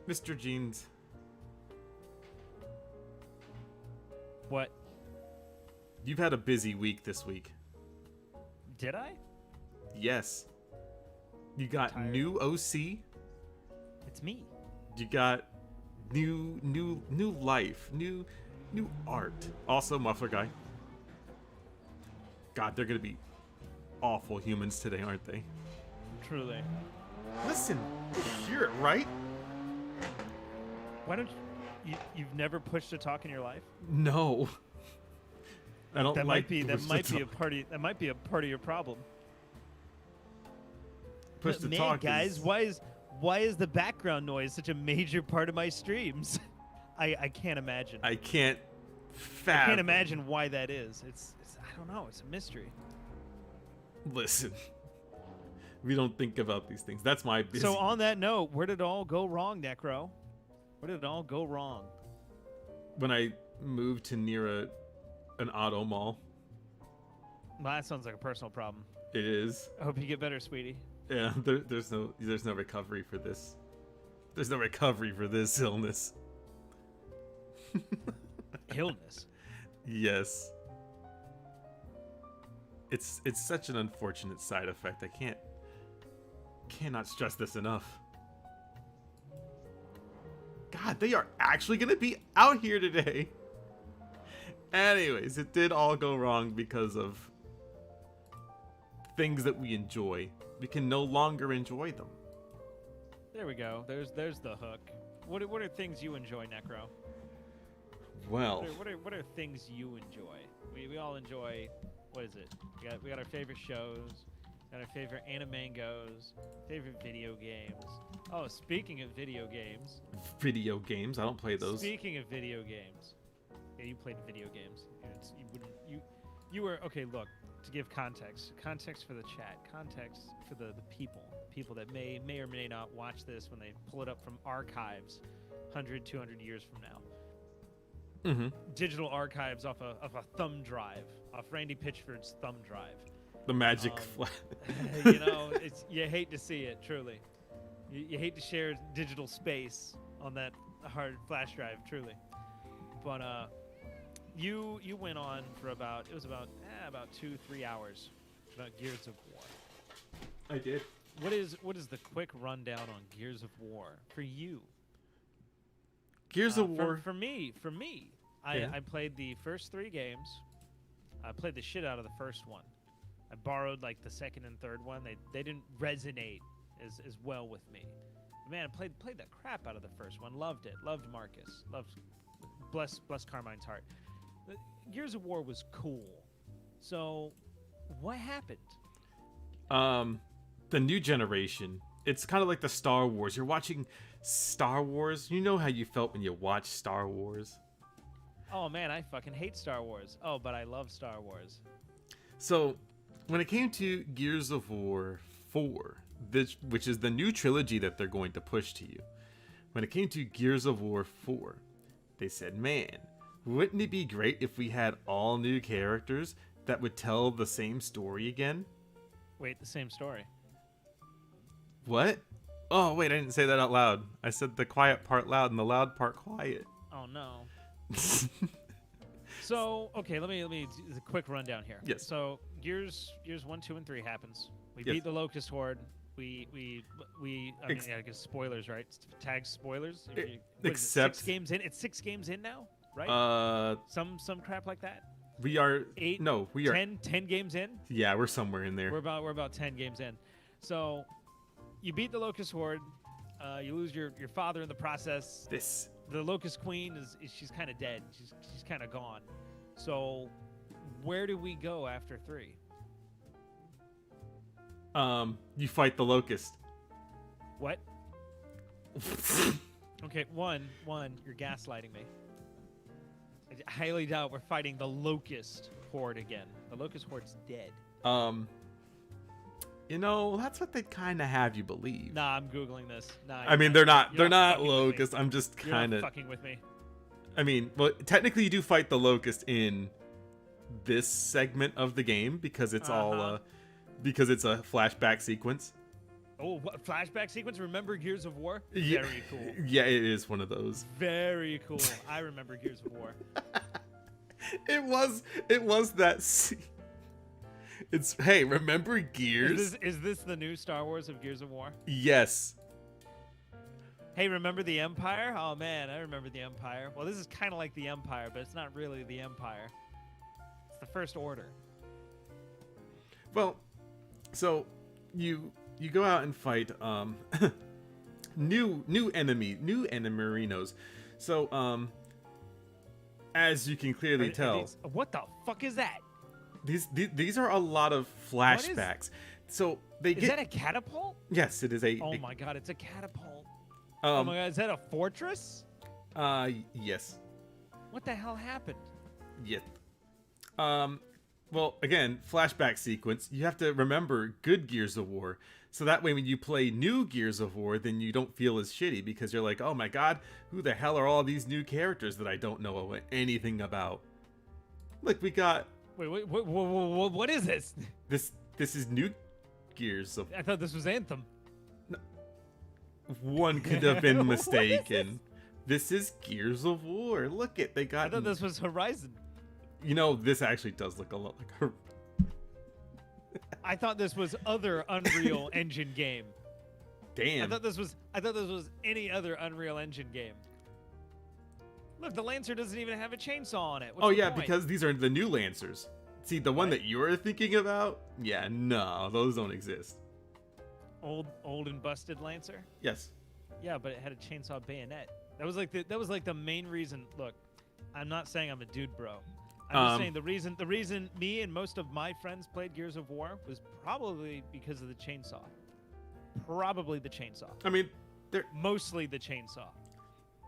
Mr. Jeans. What? You've had a busy week this week. Did I? Yes. You got Tired. new OC. It's me. You got new life, new art. Also, Muffler Guy. God, they're gonna be awful humans today, aren't they? Truly. Listen, you hear it, right? Why don't you've never pushed to talk in your life? No. I don't That like might be push to talk. that might be a part of your problem. Push to Man, talk guys, why is the background noise such a major part of my streams? I can't imagine. I can't I fathom. can't imagine why that is. It's I don't know. It's a mystery. Listen, we don't think about these things. That's my busy. So on that note, where did it all go wrong, Necro? Where did it all go wrong? When I moved to near an auto mall. Well, that sounds like a personal problem. It is. I hope you get better, sweetie. Yeah, there's no recovery for this. There's no recovery for this illness. Illness. Yes. It's such an unfortunate side effect. I cannot stress this enough. God, they are actually gonna be out here today. Anyways, it did all go wrong because of things that we enjoy. We can no longer enjoy them. There we go. There's the hook. What are things you enjoy, Necro? Well, What are things you enjoy? We all enjoy. What is it? We got our favorite shows. Got our favorite animangos. Favorite video games. Oh, speaking of video games. video games. I don't play those. Speaking of video games. Yeah, you played video games. You were okay. Look, to give context for the chat, context for the people that may or may not watch this when they pull it up from archives, 100, 200 years from now. Mm-hmm. Digital archives off a thumb drive, off Randy Pitchford's thumb drive. The magic flat. You know, you hate to see it. Truly, you hate to share digital space on that hard flash drive. Truly, but you went on for about 2-3 hours about Gears of War. I did. What is the quick rundown on Gears of War for you? Gears of War. For me, Yeah. I played the first 3 games. I played the shit out of the first one. I borrowed like the second and third one. They didn't resonate as well with me. But man, I played the crap out of the first one. Loved it. Loved Marcus. Bless Carmine's heart. Gears of War was cool. So, what happened? The new generation. It's kind of like the Star Wars. You're watching Star Wars. You know how you felt when you watched Star Wars. Oh man, I fucking hate Star Wars. Oh, but I love Star Wars. So, when it came to Gears of War 4, which is the new trilogy that they're going to push to you, when it came to Gears of War 4, they said, man, wouldn't it be great if we had all new characters that would tell the same story again? Wait, the same story. What? Oh, wait, I didn't say that out loud. I said the quiet part loud and the loud part quiet. Oh no. So, okay, let me do a quick rundown here. Yes. So, Gears 1, 2, and 3 happens. We Yes. beat the Locust Horde. I mean, I guess spoilers, right? Tag spoilers. What is it, Except 6 games in. It's 6 games in now, right? Some crap like that. We are 8. No, we are 10 games in. Yeah, we're somewhere in there. We're about 10 games in. So, you beat the Locust Horde. You lose your father in the process. The Locust Queen she's kind of dead. She's kind of gone. So, where do we go after 3? You fight the Locust. What? Okay, one, you're gaslighting me. I highly doubt we're fighting the Locust Horde again. The Locust Horde's dead. You know, that's what they kind of have you believe. Nah, I'm googling this. Nah, I mean, they're not fucking with me. Locusts. I'm just You're kind not of fucking with me. I mean, well, technically you do fight the Locust in this segment of the game because it's all because it's a flashback sequence. Oh, what flashback sequence? Remember Gears of War? Yeah. Very cool. Yeah, it is one of those. Very cool. I remember Gears of War. It was that scene. It's, hey, remember Gears? Is this the new Star Wars of Gears of War? Yes. Hey, remember the Empire? Oh man, I remember the Empire. Well, this is kind of like the Empire, but it's not really the Empire. It's the First Order. Well, so you go out and fight new enemarinos. So as you can clearly tell, what the fuck is that? these are a lot of flashbacks. So they Is that a catapult? Yes, it is a. Oh my god, it's a catapult. Oh my god, is that a fortress? Yes. What the hell happened? Yeah. Well, again, flashback sequence. You have to remember good Gears of War, so that way when you play new Gears of War, then you don't feel as shitty because you're like, oh my god, who the hell are all these new characters that I don't know anything about? Like we got. Wait, what is this? This is new Gears of. I thought this was Anthem. One could have been mistaken. This is Gears of War. Look it, they got. I thought this was Horizon. You know, this actually does look a lot like her. I thought this was other Unreal Engine game. Damn. I thought this was any other Unreal Engine game. Look, the Lancer doesn't even have a chainsaw on it. What's Oh the yeah, point? because these are the new Lancers. See, the one that you're thinking about? Yeah, no, those don't exist. Old and busted Lancer? Yes. Yeah, but it had a chainsaw bayonet. That was like the main reason. Look, I'm not saying I'm a dude, bro. I'm just saying the reason me and most of my friends played Gears of War was probably because of the chainsaw. Probably the chainsaw. I mean, mostly the chainsaw.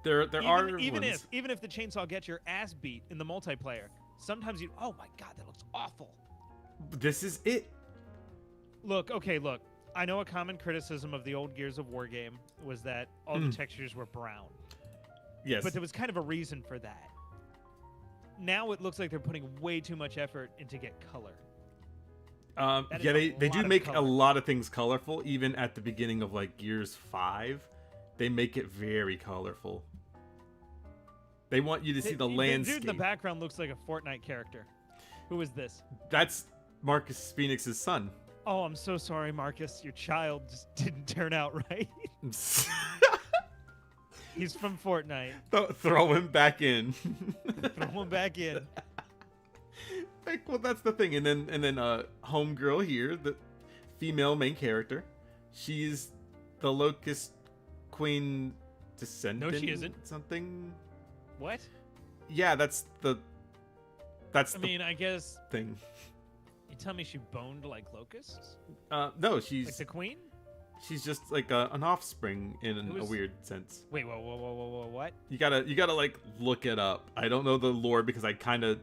There are even ones. if the chainsaw gets your ass beat in the multiplayer, sometimes you. Oh my god, that looks awful. This is it. Look. I know a common criticism of the old Gears of War game was that all the textures were brown. Yes. But there was kind of a reason for that. Now it looks like they're putting way too much effort into get color. Yeah, they do make a lot of things colorful. Even at the beginning of like Gears 5, they make it very colorful. They want you to see the landscape. The dude in the background looks like a Fortnite character. Who is this? That's Marcus Phoenix's son. Oh, I'm so sorry, Marcus. Your child just didn't turn out right. He's from Fortnite. Throw him back in. Throw him back in. Like, well, that's the thing. And then homegirl here, the female main character, she's the Locust Queen descendant. No, she isn't. Something. What? Yeah, that's the. I mean, I guess. Thing. You tell me she boned like locusts? No, she's like the queen. She's just like an offspring in a weird sense. Wait, whoa, what? You gotta like look it up. I don't know the lore because I kind of.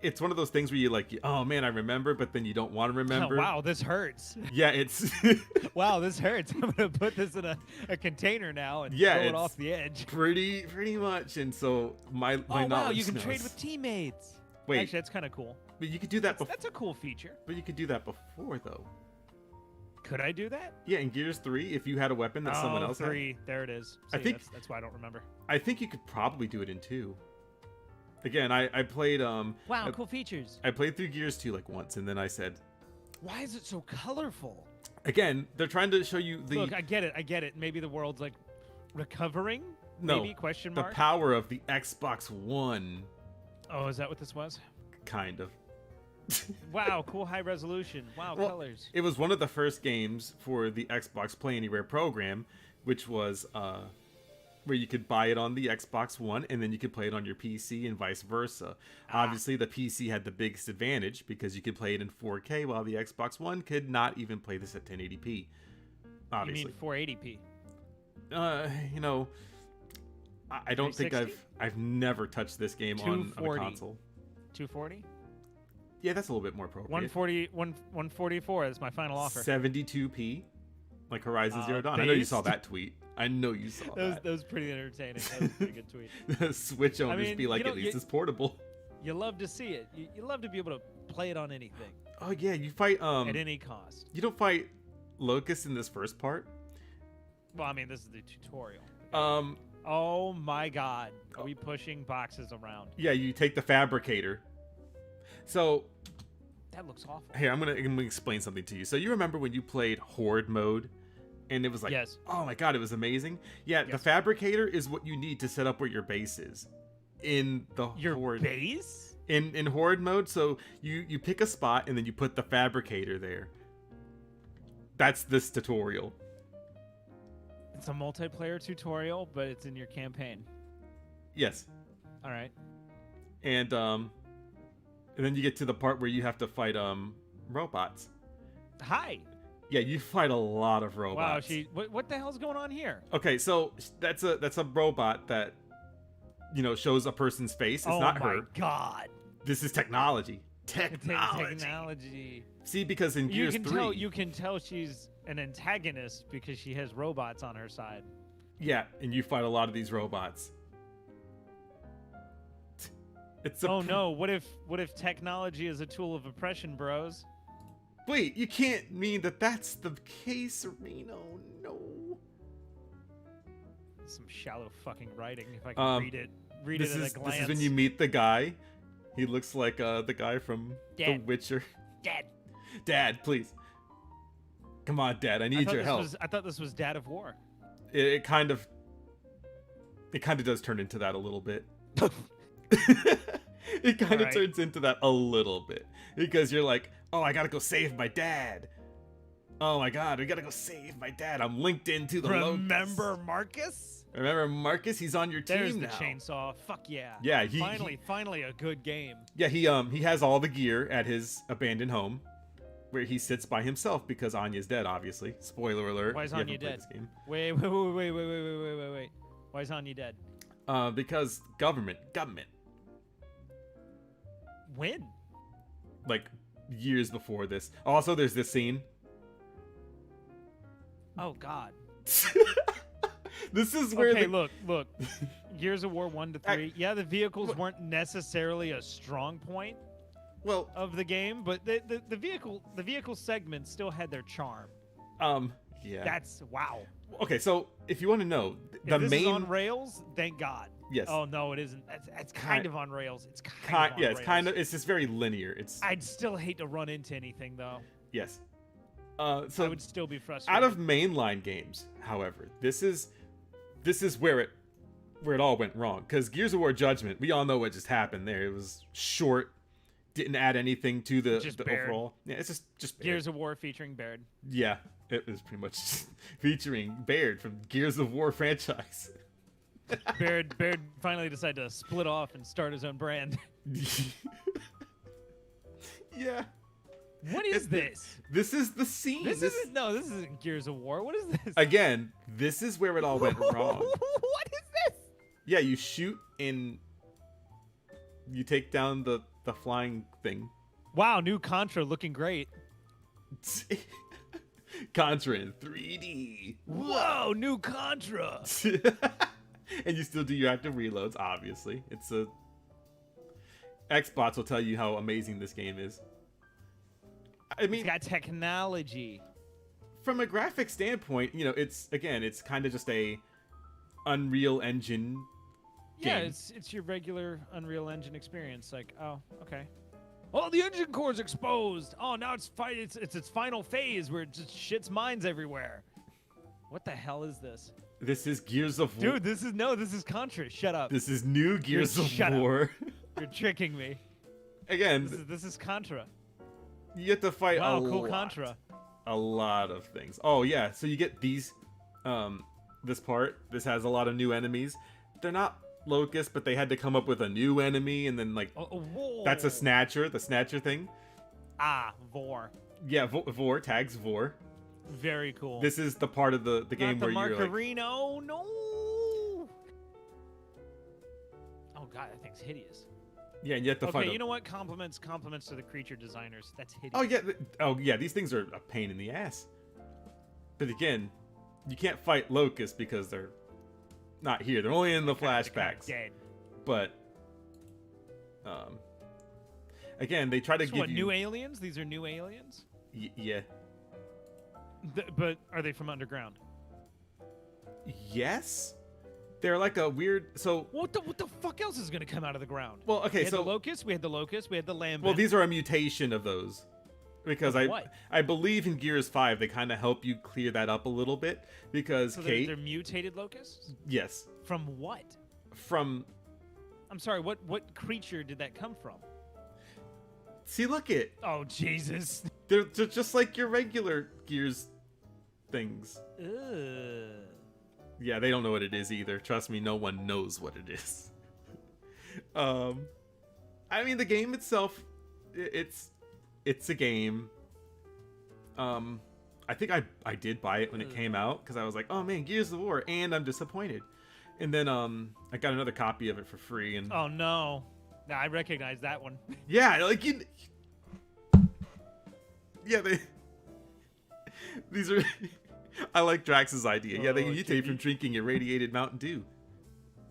It's one of those things where you like, oh man, I remember, but then you don't want to remember. Oh, wow, this hurts. Yeah, it's. Wow, this hurts. I'm gonna put this in a container now and throw it off the edge. Pretty much, and so my knowledge. Wow, you can trade with teammates. Wait, actually, that's kind of cool. But you could do that before. That's a cool feature. But you could do that before, though. Could I do that? Yeah, in Gears 3, if you had a weapon that someone else 3. had. There it is. See, I think that's why I don't remember. I think you could probably do it in 2. Again, I played Wow, cool features. I played through Gears 2 like once, and then I said, why is it so colorful? Again, they're trying to show you the. Look, I get it. Maybe the world's like recovering. No, maybe, question mark. The power of the Xbox One. Oh, is that what this was? Kind of. Wow, cool high resolution. Wow, well, colors. It was one of the first games for the Xbox Play Anywhere program, which was where you could buy it on the Xbox One and then you could play it on your PC and vice versa. Obviously, the PC had the biggest advantage because you could play it in 4K while the Xbox One could not even play this at 1080p. Obviously. You mean 480p? You know, I don't think I've never touched this game on a console. 240? Yeah, that's a little bit more appropriate. 144 is my final offer. 72p, like Horizon Zero Dawn. I know you saw that tweet. I know you saw that. That was pretty entertaining. That was a pretty good tweet. The Switch owners be like, at least it's portable. You love to see it. You love to be able to play it on anything. Oh yeah, you fight at any cost. You don't fight Locust in this first part. Well, I mean, this is the tutorial. Um, Oh my god. Are we pushing boxes around? yeah, you take the fabricator. So That looks awful. here, I'm gonna explain something to you. So you remember when you played Horde mode, and it was like, Yes. oh my god, it was amazing. Yeah, the Yes. fabricator is what you need to set up where your base is in the Your Horde. base? In Horde mode, so you pick a spot and then you put the fabricator there. That's this tutorial. It's a multiplayer tutorial, but it's in your campaign. Yes. All right. And then you get to the part where you have to fight robots. Hi. Yeah, you fight a lot of robots. Wow, what the hell's going on here? Okay, so that's a robot that shows a person's face. It's not her. Oh my god. This is technology. Technology. Technology. See, because in Gears 3, You can tell she's an antagonist because she has robots on her side. yeah, and you fight a lot of these robots. It's Oh no, what if technology is a tool of oppression, bros? Wait, you can't mean that that's the case, Reno. No. Some shallow fucking writing if I can read it. Read it at a glance. This is when you meet the guy. He looks like the guy from The Dad. Witcher. Dad. Dad, please. Come on, Dad. I need your help. I thought this was Dad of War. It kind of does turn into that a little bit. It kind of Alright. turns into that a little bit because you're like, oh, I gotta go save my dad. Oh my god, we gotta go save my dad. I'm linked into the Remember Locusts. Marcus? Remember Marcus? He's on your team There's the now. chainsaw. Fuck yeah. Yeah, finally a good game. Yeah, he has all the gear at his abandoned home, where he sits by himself because Anya's dead. Obviously, spoiler alert. Why is if you Anya haven't played dead? this game. Wait. Why is Anya dead? Because government, When? like years before this. Also, there's this scene. Oh god. This is where Okay, look. Gears of War 1 to 3. I- Yeah, the vehicles weren't necessarily a strong point well, of the game, but the vehicle segments still had their charm. yeah. That's wow. Okay, so if you want to know, the If this main is on rails, thank God. yes, Oh no, it isn't. That's kind of on rails. It's kind of on yeah, rails. it's kind of it's just very linear. It's I'd still hate to run into anything though. yes. I So would still be frustrated. out of mainline games, however, this is where it all went wrong. Because Gears of War Judgment, we all know what just happened there. It was short, didn't add anything to the Baird. overall. Yeah, it's just Baird. Gears of War featuring Baird. Yeah, it was pretty much featuring Baird from Gears of War franchise. Baird finally decided to split off and start his own brand. Yeah. What is this? This is the scene. This isn't Gears of War. What is this? Again, this is where it all went wrong. What is this? Yeah, you shoot and you take down the flying thing. Wow, new Contra looking great. Contra in 3D. Whoa, new Contra. And you still do your active reloads, obviously. It's a Xbox will tell you how amazing this game is. I mean, It's got technology. from a graphic standpoint, it's kind of just a Unreal Engine Yeah, game. it's your regular Unreal Engine experience. Like, oh, okay. Oh, the engine core's exposed. Oh, now it's its final phase where it just shits mines everywhere. What the hell is this? This is Gears of War. Dude, this is Contra. Shut up. This is new Gears of shut up. War. You're tricking me. Again, This is Contra. you have to fight Wow, a cool lot. Contra. A lot of things. Oh yeah, so you get these this part. This has a lot of new enemies. They're not locusts, but they had to come up with a new enemy, and then Whoa. that's a snatcher, the snatcher thing. Ah, Vor. Yeah, Vor tags Vor. Very cool. This is the part of the game Not the where you're like, Marcarino. No. Oh god, that thing's hideous. yeah, and you have to fight. Okay, you know what? Compliments to the creature designers. That's hideous. Oh yeah, these things are a pain in the ass. But again, you can't fight locusts because they're not here. They're only in the They're kinda flashbacks. dead. But again, they try to So give what, you new aliens? These are new aliens? yeah. But are they from underground? Yes, they're like a weird. So What the fuck else is gonna come out of the ground? well, okay, We had so the locust. We had the locust. We had the lambent. well, these are a mutation of those. Because Of what? I believe in Gears 5 they kind of help you clear that up a little bit because So Kate they're mutated locusts. yes From what? from I'm sorry. What creature did that come from? see look it Oh Jesus. they're just like your regular Gears things. Ugh. Yeah, they don't know what it is either. Trust me, no one knows what it is. I mean the game itself, it's a game. I think I did buy it when it came out because I was like, oh man, Gears of War, and I'm disappointed. And then I got another copy of it for free, and Oh no. Nah, I recognize that one. yeah, like yeah, these are. I like Drax's idea. Yeah, they Oh, mutate from drinking irradiated Mountain Dew.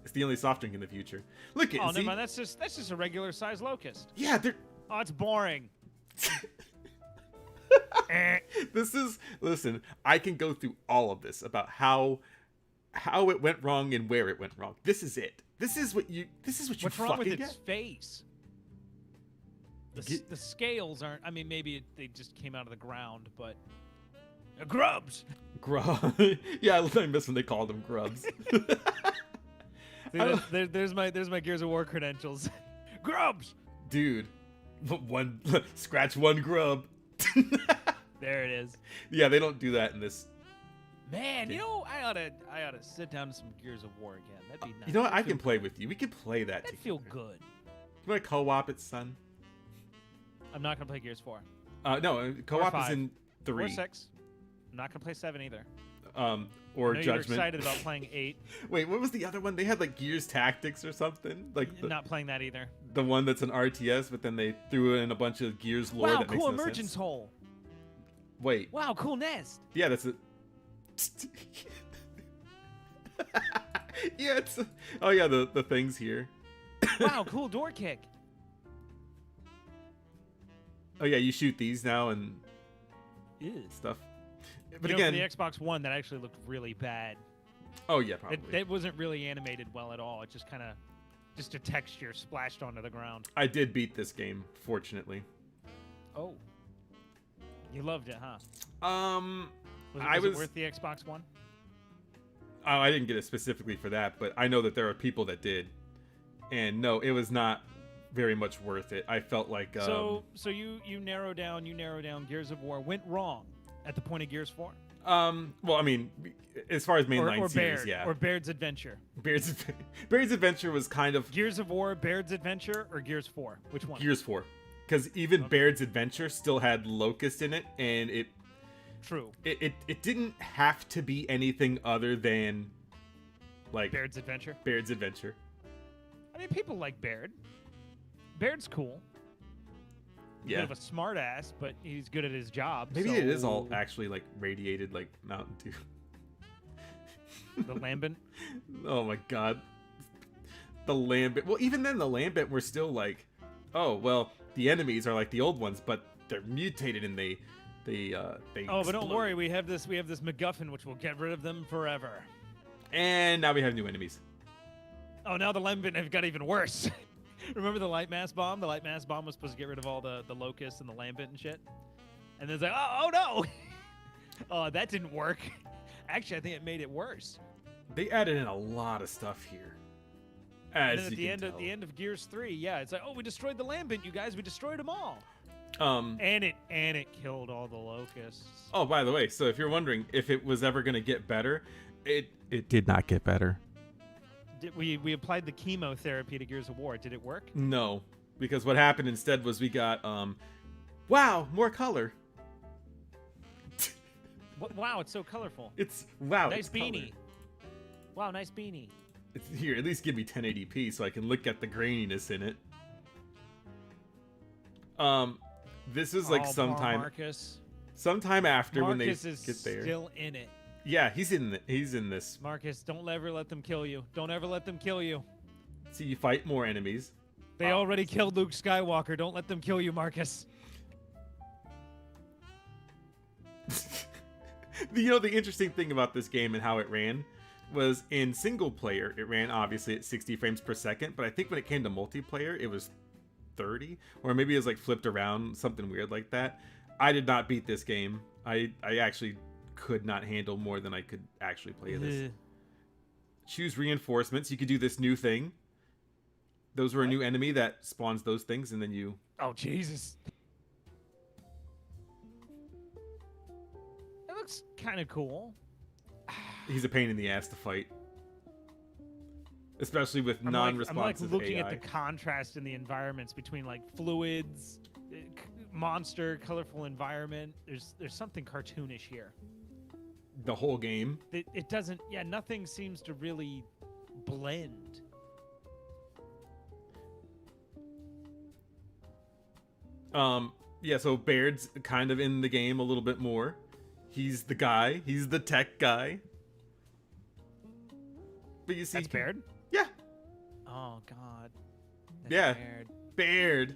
It's the only soft drink in the future. Look at Oh, see? never mind. That's just a regular sized locust. Yeah, they're. Oh, it's boring. This is listen. I can go through all of this about how it went wrong and where it went wrong. This is it. This is what you What's wrong with fucking its get. face? The scales aren't. I mean, maybe they just came out of the ground, but grubs. Grub. Yeah, I miss when they called them grubs. See, there's my Gears of War credentials. Grubs. Dude, one scratch one grub. There it is. Yeah, they don't do that in this. Man, you know, I ought to sit down to some Gears of War again. That'd be nice. You know what? I That'd can feel play good. with you. We can play that. That'd together. feel good. You want to co-op it, son? I'm not gonna play Gears 4 No, co-op is 5. in 3. or 6. I'm not gonna play 7 either. Or I know you're Judgment. excited about playing 8. Wait, what was the other one? They had like Gears Tactics or something. Like Not playing that either. the one that's an RTS, but then they threw in a bunch of Gears lore Wow, that makes cool no emergence sense. hole. Wait, Wow, cool nest. yeah, that's it. Yeah, it's. Oh yeah, the things here. Wow, cool door kick. Oh yeah, you shoot these now and Ew. stuff. But You know, again, for the Xbox One, that actually looked really bad. oh yeah, probably. It wasn't really animated well at all. It just kind of, just a texture splashed onto the ground. I did beat this game, fortunately. Oh. You loved it, huh? Was I it was. worth the Xbox One? Oh, I didn't get it specifically for that, but I know that there are people that did, and no, it was not very much worth it. I felt like So you narrow down Gears of War went wrong at the point of Gears 4? well, I mean, as far as mainline or series, Baird, yeah. or Baird's Adventure. Baird's Adventure was kind of Gears of War, Baird's Adventure, or Gears 4? Which one? Gears 4, because even Okay. Baird's Adventure still had Locust in it, and it True. didn't have to be anything other than like Baird's Adventure. Baird's Adventure. I mean, people like Baird. Baird's cool. Bit Yeah, of a smart ass, but he's good at his job. maybe so it is all actually like radiated like Mountain Dew. the Lambent. Oh my god. The Lambent. Well, even then, the Lambent were still like, oh, well, the enemies are like the old ones, but they're mutated and they Oh, but don't explode. worry, we have this MacGuffin which will get rid of them forever. And now we have new enemies. Oh, now the Lambent have got even worse. Remember the light mass bomb? The light mass bomb was supposed to get rid of all the locusts and the Lambent and shit. And then it's like, oh no! Oh, that didn't work. Actually, I think it made it worse. They added in a lot of stuff here. And As then you at can the end of Gears 3, yeah, it's like, oh, we destroyed the Lambent, you guys. We destroyed them all. tell. And it killed all the locusts. Oh, by the way, so if you're wondering if it was ever gonna get better, it did not get better. We applied the chemotherapy to Gears of War. Did it work? No, because what happened instead was we got wow, more color. Wow, it's so colorful. It's wow. Nice it's color. beanie. Wow, nice beanie. It's here, at least give me 1080p so I can look at the graininess in it. This is like Oh, poor sometime after when they Marcus is get there. still in it. Yeah, he's in this. Marcus, don't ever let them kill you. Don't ever let them kill you. So you fight more enemies. They already killed Luke Skywalker. Don't let them kill you, Marcus. The interesting thing about this game and how it ran was in single player, it ran obviously at 60 frames per second, but I think when it came to multiplayer, it was 30, or maybe it was like flipped around, something weird like that. I did not beat this game. I actually could not handle more than I could actually play this. Choose reinforcements. You could do this new thing. Those were a new enemy that spawns those things, and then you... Oh, Jesus. That looks kind of cool. He's a pain in the ass to fight. Especially with non-responsive I'm like looking AI. at the contrast in the environments between like fluids, monster, colorful environment. There's something cartoonish here. The whole game. It doesn't... Yeah, nothing seems to really blend. Yeah, so Baird's kind of in the game a little bit more. He's the guy. He's the tech guy. But you see... That's Baird? Yeah. Oh, God. That's Yeah. Baird. Baird.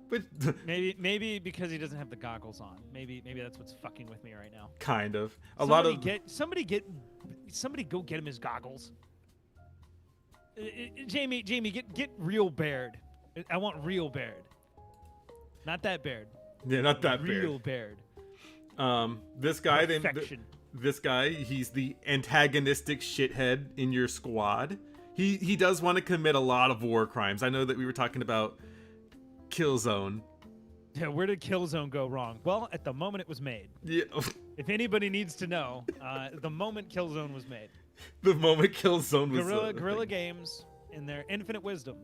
But Maybe because he doesn't have the goggles on. Maybe that's what's fucking with me right now. kind of. Somebody go get him his goggles. Jamie, get real Baird. I want real Baird. Not that Baird. Yeah, not that real Baird. This guy, Perfection. this guy, he's the antagonistic shithead in your squad. He does want to commit a lot of war crimes. I know that we were talking about Killzone. Yeah, where did Killzone go wrong? Well, at the moment it was made. Yeah. If anybody needs to know, the moment Killzone was made. The moment Killzone was Guerrilla Games, in their infinite wisdom,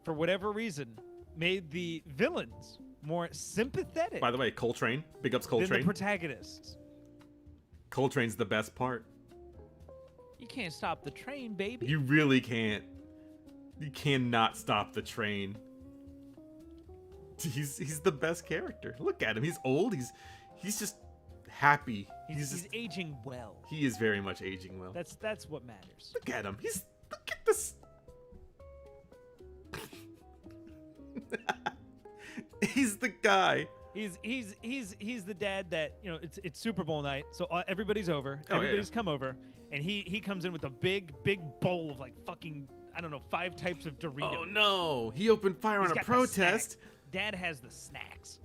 for whatever reason, made the villains more sympathetic. By the way, Coltrane. Big ups than Coltrane. the protagonists. Coltrane's the best part. You can't stop the train, baby. You really can't. You cannot stop the train. He's the best character. Look at him. He's old. He's just happy. He's aging well. He is very much aging well. That's what matters. Look at him. Look at this. He's the guy. He's the dad that, you know, it's Super Bowl night, so everybody's over. Oh, Everybody's yeah. come over, and he comes in with a big bowl of like fucking, I don't know, 5 types of Doritos. Oh no! He opened fire on He's a got the protest. snacks. Dad has the snacks.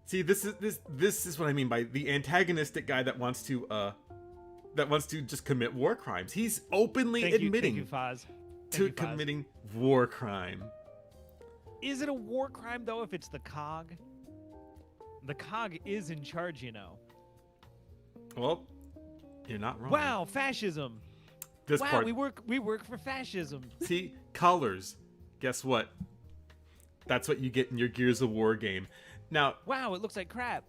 See, this is what I mean by the antagonistic guy that wants to just commit war crimes. He's openly admitting Thank you, Foz. to committing war crime. Is it a war crime though if it's the COG? The COG is in charge, you know. Well, you're not wrong. Wow, fascism. This wow, part. we work for fascism. See, colors. Guess what? That's what you get in your Gears of War game. Now, Wow, it looks like crap.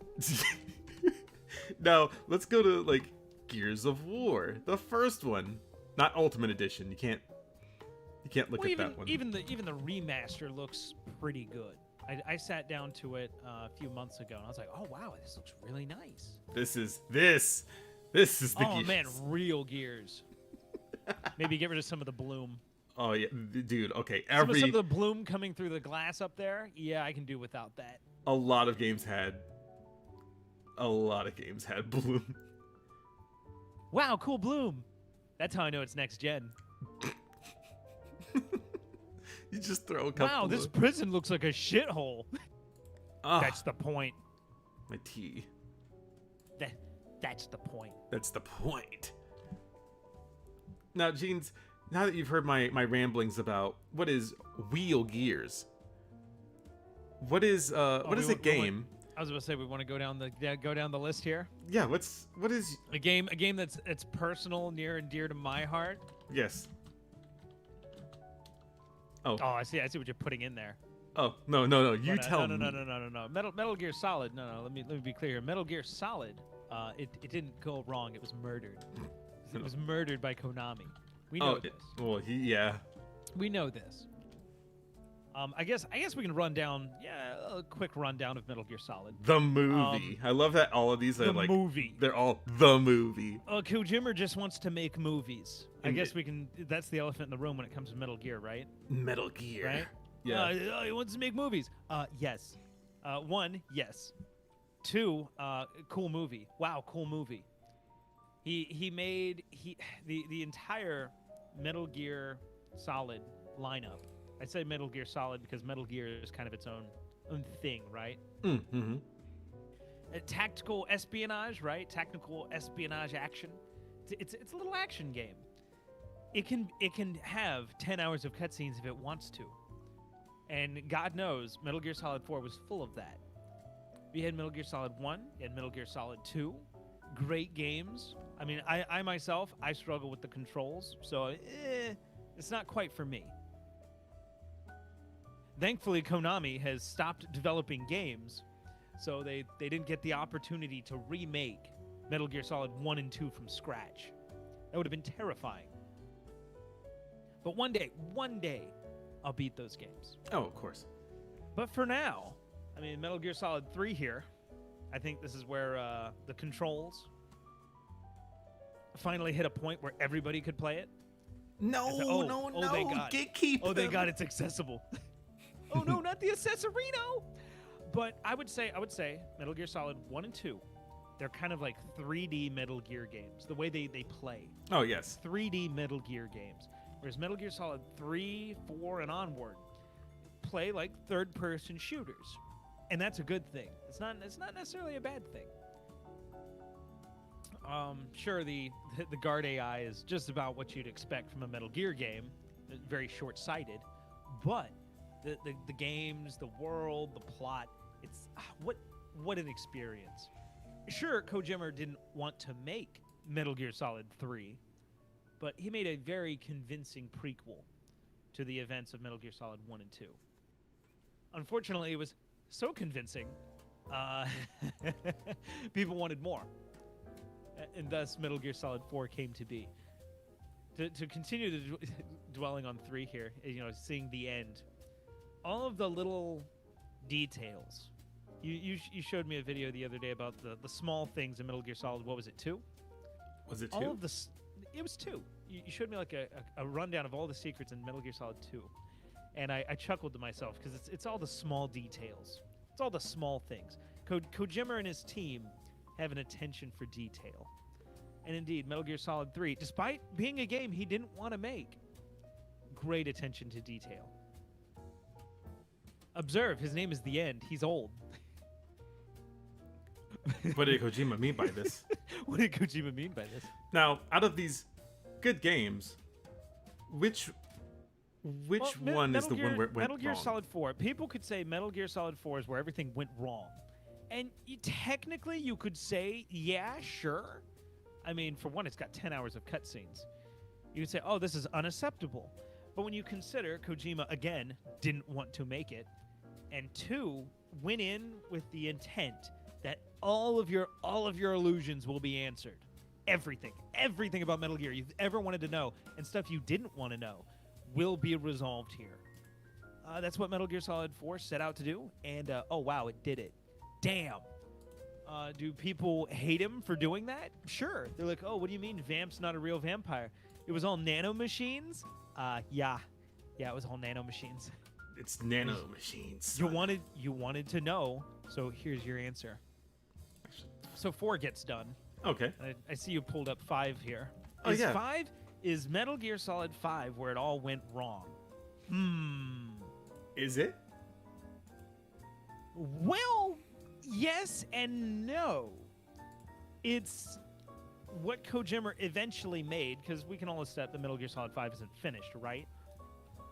now let's go to like Gears of War, the first one, not Ultimate Edition. You can't look at that one. Even the remaster looks pretty good. I sat down to it a few months ago and I was like, oh wow, this looks really nice. This is the Oh Gears. man, real Gears. Maybe get rid of some of the bloom. Oh yeah, dude. Okay, Some of the bloom coming through the glass up there. Yeah, I can do without that. a lot of games had bloom. Wow, cool bloom. That's how I know it's next gen. You just throw a couple. Wow, this prison looks like a shithole. That's the point. My tea. That's the point. That's the point. Now, Jeans, now that you've heard my ramblings about what is Wheel Gears, what is a game? I was about to say we want to go down the list here. Yeah, what is A game that's personal, near and dear to my heart. yes. Oh. Oh, I see what you're putting in there. Oh, no. You tell me. No. Metal Gear Solid. No. Let me be clear. Metal Gear Solid. It didn't go wrong. It was murdered. It was murdered by Konami. We know this. Well, yeah. We know this. I guess we can run down. Yeah, a quick rundown of Metal Gear Solid. The movie. I love that all of these are The like movie. they're all the movie. Kojima just wants to make movies. I And guess we can. That's the elephant in the room when it comes to Metal Gear, right? Metal Gear. Right? Yeah. He wants to make movies. Yes. 1, yes. 2, cool movie. Wow, cool movie. He made the entire Metal Gear Solid lineup. I say Metal Gear Solid because Metal Gear is kind of its own thing, right? Mm-hmm. Tactical espionage, right? Tactical espionage action. It's a little action game. It can have 10 hours of cutscenes if it wants to, and God knows Metal Gear Solid 4 was full of that. We had Metal Gear Solid 1, you had Metal Gear Solid 2, great games. I mean, I myself, I struggle with the controls, so it's not quite for me. Thankfully, Konami has stopped developing games, so they didn't get the opportunity to remake Metal Gear Solid 1 and 2 from scratch. That would have been terrifying. But one day, I'll beat those games. Oh, of course. But for now, I mean, Metal Gear Solid 3 here, I think this is where the controls finally hit a point where everybody could play it. No, No, thank God. Gatekeep Oh, thank them. God, it's accessible. Oh no, not the Accessorino. But I would say Metal Gear Solid 1 and 2, they're kind of like 3D Metal Gear games, the way they play. Oh, yes. 3D Metal Gear games. Whereas Metal Gear Solid 3, 4, and onward play like third-person shooters. And that's a good thing. It's not necessarily a bad thing. Sure, the guard AI is just about what you'd expect from a Metal Gear game, very short-sighted, but the games, the world, the plot, it's what an experience. Sure, Kojima didn't want to make Metal Gear Solid 3, but he made a very convincing prequel to the events of Metal Gear Solid 1 and 2. Unfortunately, it was so convincing, people wanted more. And thus, Metal Gear Solid 4 came to be. To continue dwelling on 3 here, seeing the end, all of the little details. You showed me a video the other day about the small things in Metal Gear Solid. What was it, 2? Was it 2? All of it was 2. You showed me like a rundown of all the secrets in Metal Gear Solid 2. And I chuckled to myself because it's all the small details. It's all the small things. Kojima and his team have an attention for detail. And indeed, Metal Gear Solid 3, despite being a game he didn't want to make, great attention to detail. Observe, his name is The End. He's old. What did Kojima mean by this? What did Kojima mean by this? Now, out of these good games, which one is the one where it went Metal Gear wrong? Solid 4. People could say Metal Gear Solid 4 is where everything went wrong. And technically, you could say, yeah, sure. I mean, for one, it's got 10 hours of cutscenes. You could say, oh, this is unacceptable. But when you consider Kojima, again, didn't want to make it, and 2, went in with the intent that all of your illusions will be answered. Everything about Metal Gear you've ever wanted to know, and stuff you didn't want to know, will be resolved here. That's what Metal Gear Solid 4 set out to do, and oh wow, it did it. Damn. Do people hate him for doing that? Sure. They're like, oh, what do you mean Vamp's not a real vampire? It was all nanomachines? Yeah, it was all nanomachines. It's nanomachines. You wanted to know, so here's your answer. So 4 gets done. Okay. I see you pulled up 5 here. Oh, yeah. 5 is Metal Gear Solid 5 where it all went wrong. Is it? Well, yes and no. It's what Kojima eventually made, because we can all accept that Metal Gear Solid 5 isn't finished, right?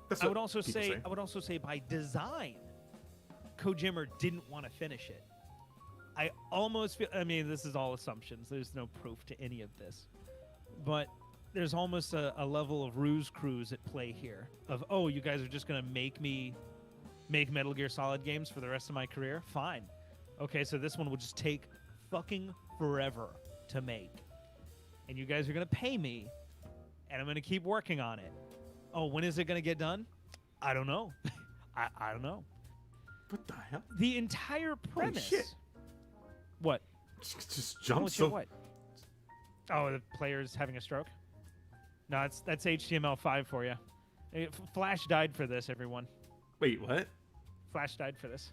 That's I what would also people say I would also say by design, Kojima didn't want to finish it. I almost feel, I mean, this is all assumptions. There's no proof to any of this. But there's almost a level of ruse cruise at play here of, oh, you guys are just going to make me make Metal Gear Solid games for the rest of my career? Fine. Okay, so this one will just take fucking forever to make. And you guys are going to pay me, and I'm going to keep working on it. Oh, when is it going to get done? I don't know. I don't know. What the hell? The entire premise. Holy shit. What? Just jump Holy so... shit, what? Oh, the player's having a stroke? No, that's HTML5 for you. Flash died for this, everyone. Wait, what? Flash died for this.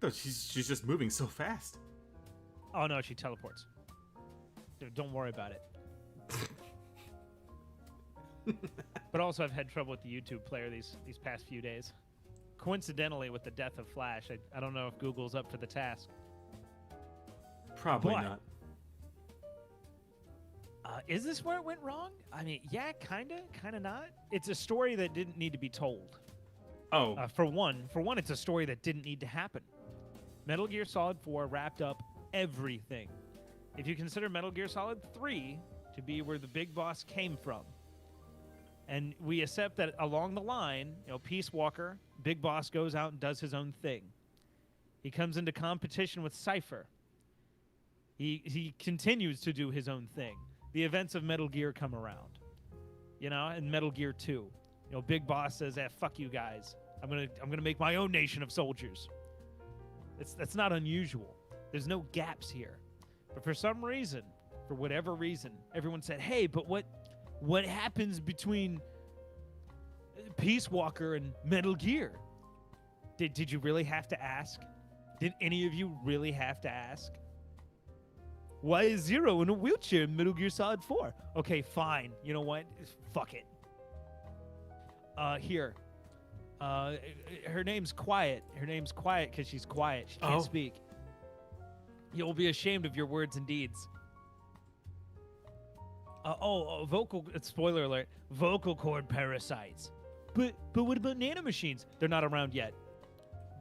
No, she's just moving so fast. Oh, no, she teleports. Don't worry about it. But also, I've had trouble with the YouTube player these past few days. Coincidentally, with the death of Flash, I don't know if Google's up for the task. Probably But- not. Is this where it went wrong? I mean, yeah, kind of not. It's a story that didn't need to be told. Oh, For one, it's a story that didn't need to happen. Metal Gear Solid 4 wrapped up everything. If you consider Metal Gear Solid 3 to be where the big boss came from, and we accept that along the line, Peace Walker, big boss goes out and does his own thing. He comes into competition with Cypher. He continues to do his own thing. The events of Metal Gear come around, and Metal Gear 2. Big Boss says, fuck you guys. I'm gonna make my own nation of soldiers. That's not unusual. There's no gaps here. But for some reason, for whatever reason, everyone said, hey, but what happens between Peace Walker and Metal Gear? Did you really have to ask? Did any of you really have to ask? Why is Zero in a wheelchair in Metal Gear Solid 4? Okay, fine. You know what? Fuck it. Here. Her name's Quiet. Her name's Quiet because she's quiet. She can't speak. You'll be ashamed of your words and deeds. Vocal... Spoiler alert. Vocal cord parasites. But what about nanomachines? They're not around yet.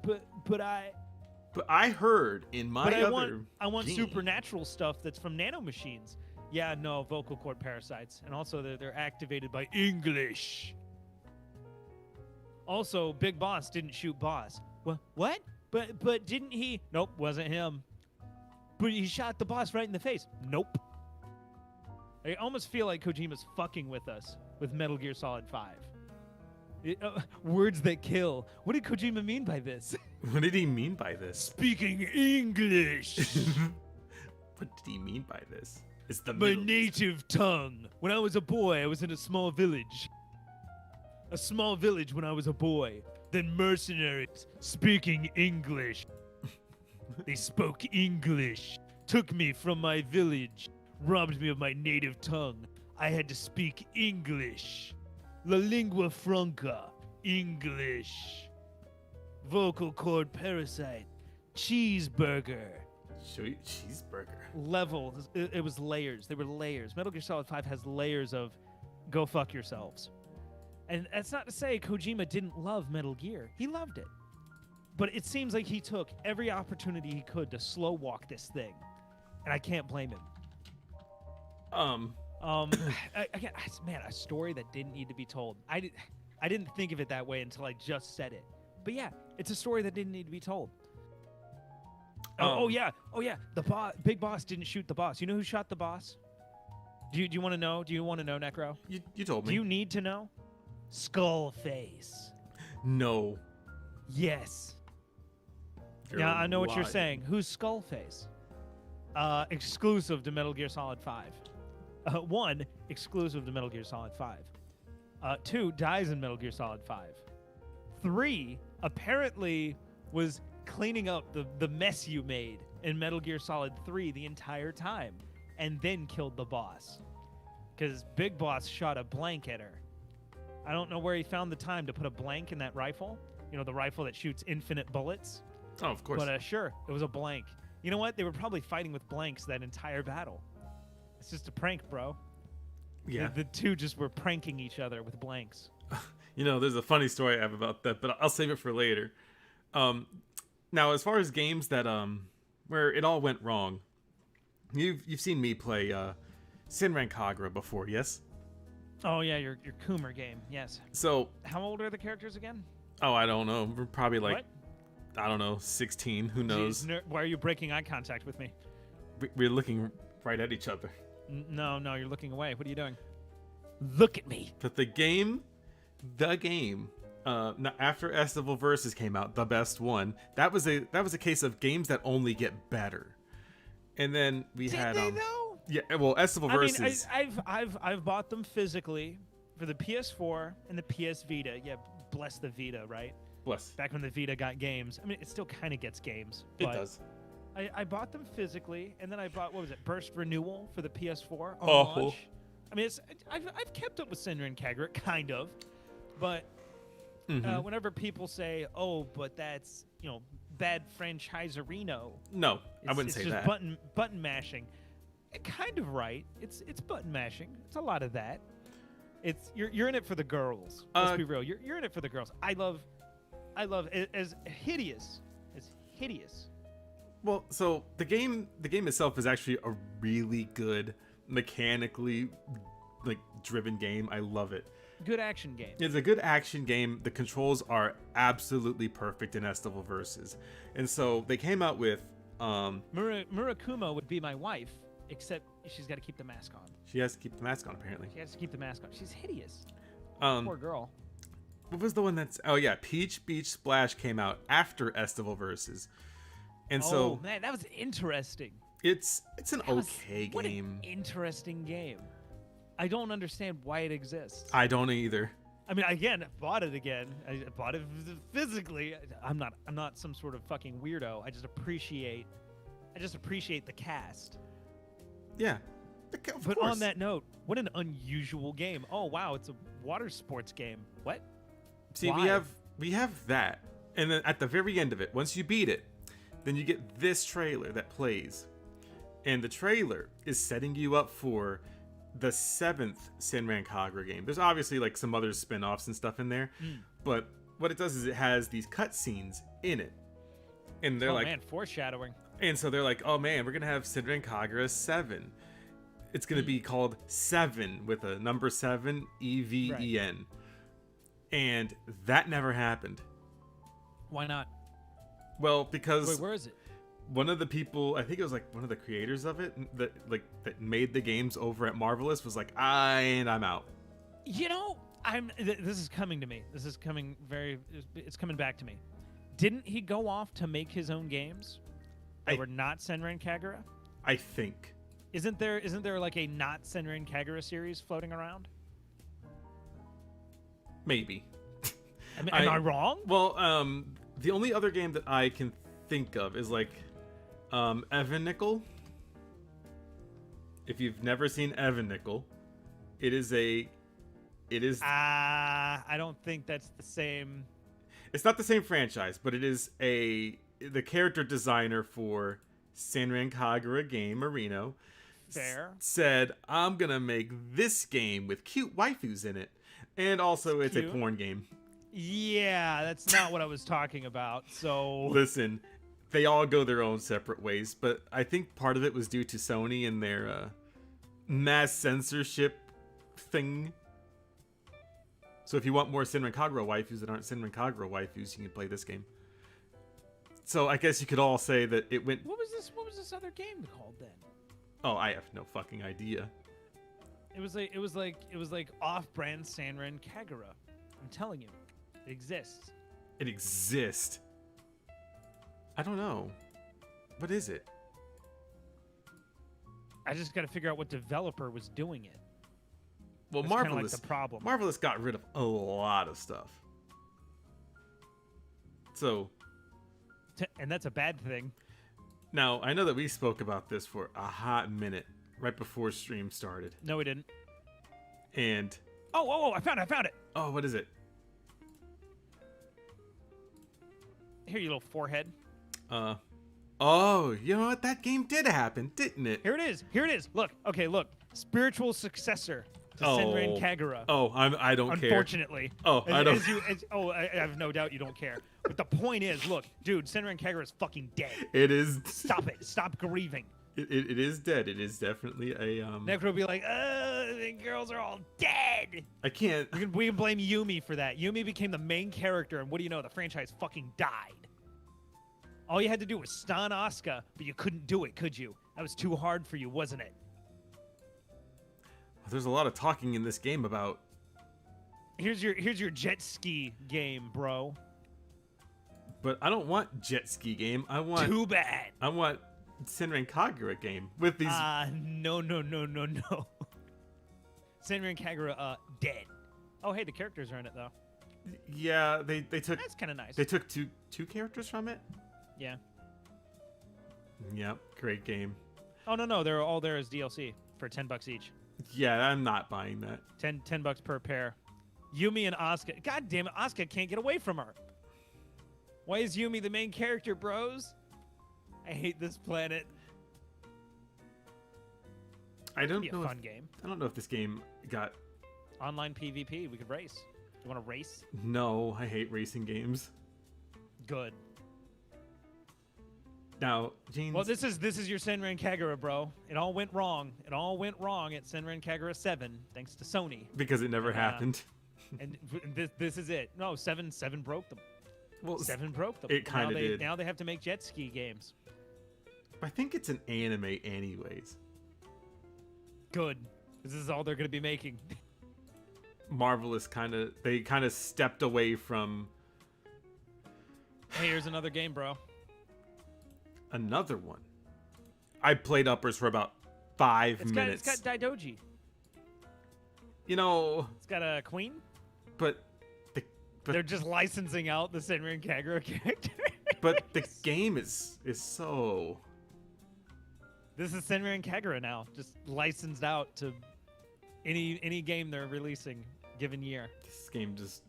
But I heard in my I want game- supernatural stuff that's from nanomachines. Yeah, no, vocal cord parasites. And also they're activated by English. Also, Big Boss didn't shoot Boss. What? But didn't he? Nope, wasn't him. But he shot the boss right in the face. Nope. I almost feel like Kojima's fucking with us with Metal Gear Solid 5. Words that kill. What did Kojima mean by this? What did he mean by this? Speaking English. What did he mean by this? It's the My Middle East. native tongue. When I was a boy, I was in a small village. A small village when I was a boy. Then mercenaries speaking English. They spoke English. Took me from my village. Robbed me of my native tongue. I had to speak English. La lingua franca. English. Vocal cord parasite. Cheeseburger. Cheeseburger. Levels. It was layers. They were layers. Metal Gear Solid 5 has layers of go fuck yourselves. And that's not to say Kojima didn't love Metal Gear. He loved it. But it seems like he took every opportunity he could to slow walk this thing. And I can't blame him. Again, man, a story that didn't need to be told. I didn't think of it that way until I just said it. But yeah, it's a story that didn't need to be told. Oh yeah. The Big Boss didn't shoot the boss. You know who shot the boss? Do you want to know? Do you want to know, Necro? You told me. Do you need to know? Skullface. No. Yes. You're Yeah, I know what you're lying. saying. Who's Skullface? Exclusive to Metal Gear Solid 5. 1, exclusive to Metal Gear Solid 5. 2, dies in Metal Gear Solid 5. 3, apparently was cleaning up the mess you made in Metal Gear Solid 3 the entire time, and then killed the boss. Because Big Boss shot a blank at her. I don't know where he found the time to put a blank in that rifle. You know, the rifle that shoots infinite bullets. Oh, of course. But sure, it was a blank. You know what? They were probably fighting with blanks that entire battle. It's just a prank, bro. Yeah. The two just were pranking each other with blanks. You know, there's a funny story I have about that, but I'll save it for later. Now, as far as games that where it all went wrong, you've seen me play Sinran Kagura before, yes? Oh yeah, your Coomer game, yes. So, How old are the characters again? oh, I don't know. We're probably like, What? I don't know, 16. Who knows? Jeez, why are you breaking eye contact with me? We're looking right at each other. No, you're looking away. What are you doing? Look at me. But the game, after Estival Versus came out, the best one. That was a case of games that only get better. And then we had Did they though? yeah, well, Estival Versus. I mean, I've bought them physically for the PS4 and the PS Vita. Yeah, bless the Vita, right? Bless. Back when the Vita got games. I mean, it still kind of gets games. It But, does. I bought them physically, and then I bought, what was it, Burst Renewal for the PS4 on Oh. launch. I mean, I've kept up with Senran Kagura, kind of, but whenever people say, "Oh, but that's bad franchise-reno," No, I wouldn't it's say just that. button mashing. Kind of right. It's button mashing. It's a lot of that. It's you're in it for the girls. Let's be real. You're in it for the girls. I love it, as hideous. Well, so the game itself is actually a really good mechanically driven game. I love it. Good action game. It's a good action game. The controls are absolutely perfect in Estival Versus. And so they came out with Murakuma would be my wife, except she's got to keep the mask on. she has to keep the mask on apparently. She has to keep the mask on. She's hideous. Um Poor girl. what was the one that's Peach Beach Splash came out after Estival Versus. And so Man, that was interesting. it's an That was- okay what game. an interesting game. I don't understand why it exists. I don't either. I mean, again, I bought it again. I bought it physically. I'm not some sort of fucking weirdo. I just appreciate the cast. Yeah. Of But course. on that note, what an unusual game. Oh wow, it's a water sports game. What? See, Why? we have that. And then at the very end of it, once you beat it, then you get this trailer that plays. And the trailer is setting you up for the 7th Senran Kagura game. There's obviously some other spin-offs and stuff in there, but what it does is it has these cutscenes in it. And they're Man, foreshadowing. and so they're like, oh man, we're gonna have Senran Kagura 7. It's gonna be called 7 with a number 7, EVEN. And that never happened. Why not? Well, because Wait, where is it? one of the people, I think it was one of the creators of it that made the games over at Marvelous was like, I'm out. This is coming to me. This is coming it's coming back to me. Didn't he go off to make his own games that were not Senran Kagura? I think. Isn't there a not Senran Kagura series floating around? Maybe. Am I wrong? Well, the only other game that I can think of is Evan Nickel. If you've never seen Evan Nickel, it is. I don't think that's the same. It's not the same franchise, but it is the character designer for Senran Kagura game Marino. Fair. Said, I'm gonna make this game with cute waifus in it, and also it's a cute. porn game. Yeah, that's not what I was talking about. So Listen, they all go their own separate ways, but I think part of it was due to Sony and their mass censorship thing. So if you want more Senran Kagura waifus that aren't Senran Kagura waifus, you can play this game. So I guess you could all say that it went. What was this other game called then? Oh, I have no fucking idea. It was like off-brand Senran Kagura. I'm telling you, it exists. It exists. I don't know. What is it? I just got to figure out what developer was doing it. Well, That's kinda Marvelous. like the problem. Marvelous got rid of a lot of stuff. So And that's a bad thing. now I know that we spoke about this for a hot minute right before stream started, No, we didn't. and Oh, I found it. oh, what is it? Here, you little forehead. Oh, you know what? That game did happen, didn't it? Here it is. Look. Spiritual successor to Senran Kagura. Oh, I don't care. Unfortunately. Oh, I don't. I have no doubt you don't care. But the point is, look, dude, Senran Kagura is fucking dead. It is. Stop it. Stop grieving. It is dead. It is definitely a Necro will be like, the girls are all dead. I can't. We can blame Yumi for that. Yumi became the main character, and what do you know? The franchise fucking died. All you had to do was stun Asuka, but you couldn't do it, could you? That was too hard for you, wasn't it? There's a lot of talking in this game about. Here's your jet ski game, bro. But I don't want jet ski game. I want. Too bad. I want Senran Kagura game with these. No. Senran Kagura, dead. Oh, hey, the characters are in it though. Yeah, they took. That's kind of nice. They took two characters from it. Yeah. Yep, great game. Oh no, they're all there as DLC for $10 each. Yeah, I'm not buying that. $10 per pair. Yumi and Asuka. God damn it, Asuka can't get away from her. Why is Yumi the main character, bros? I hate this planet. I don't Be a know. fun game. I don't know if this game got. Online PvP. We could race. You want to race? No, I hate racing games. Good. Now, Jeans. Well, this is your Senran Kagura, bro. It all went wrong. It all went wrong at Senran Kagura 7, thanks to Sony. Because it never happened. And this is it. No, 7 broke them. Well, 7 broke them. it kinda did. Now they have to make jet ski games. I think it's an anime, anyways. Good. This is all they're going to be making. Marvelous they kind of stepped away from Hey, here's another game, bro. another one. I played Uppers for about 5 minutes. It's got Daidoji. You know, It's got a queen. but They're just licensing out the Senran Kagura character. but the game is so. This is Senran Kagura now, just licensed out to any game they're releasing given year. This game just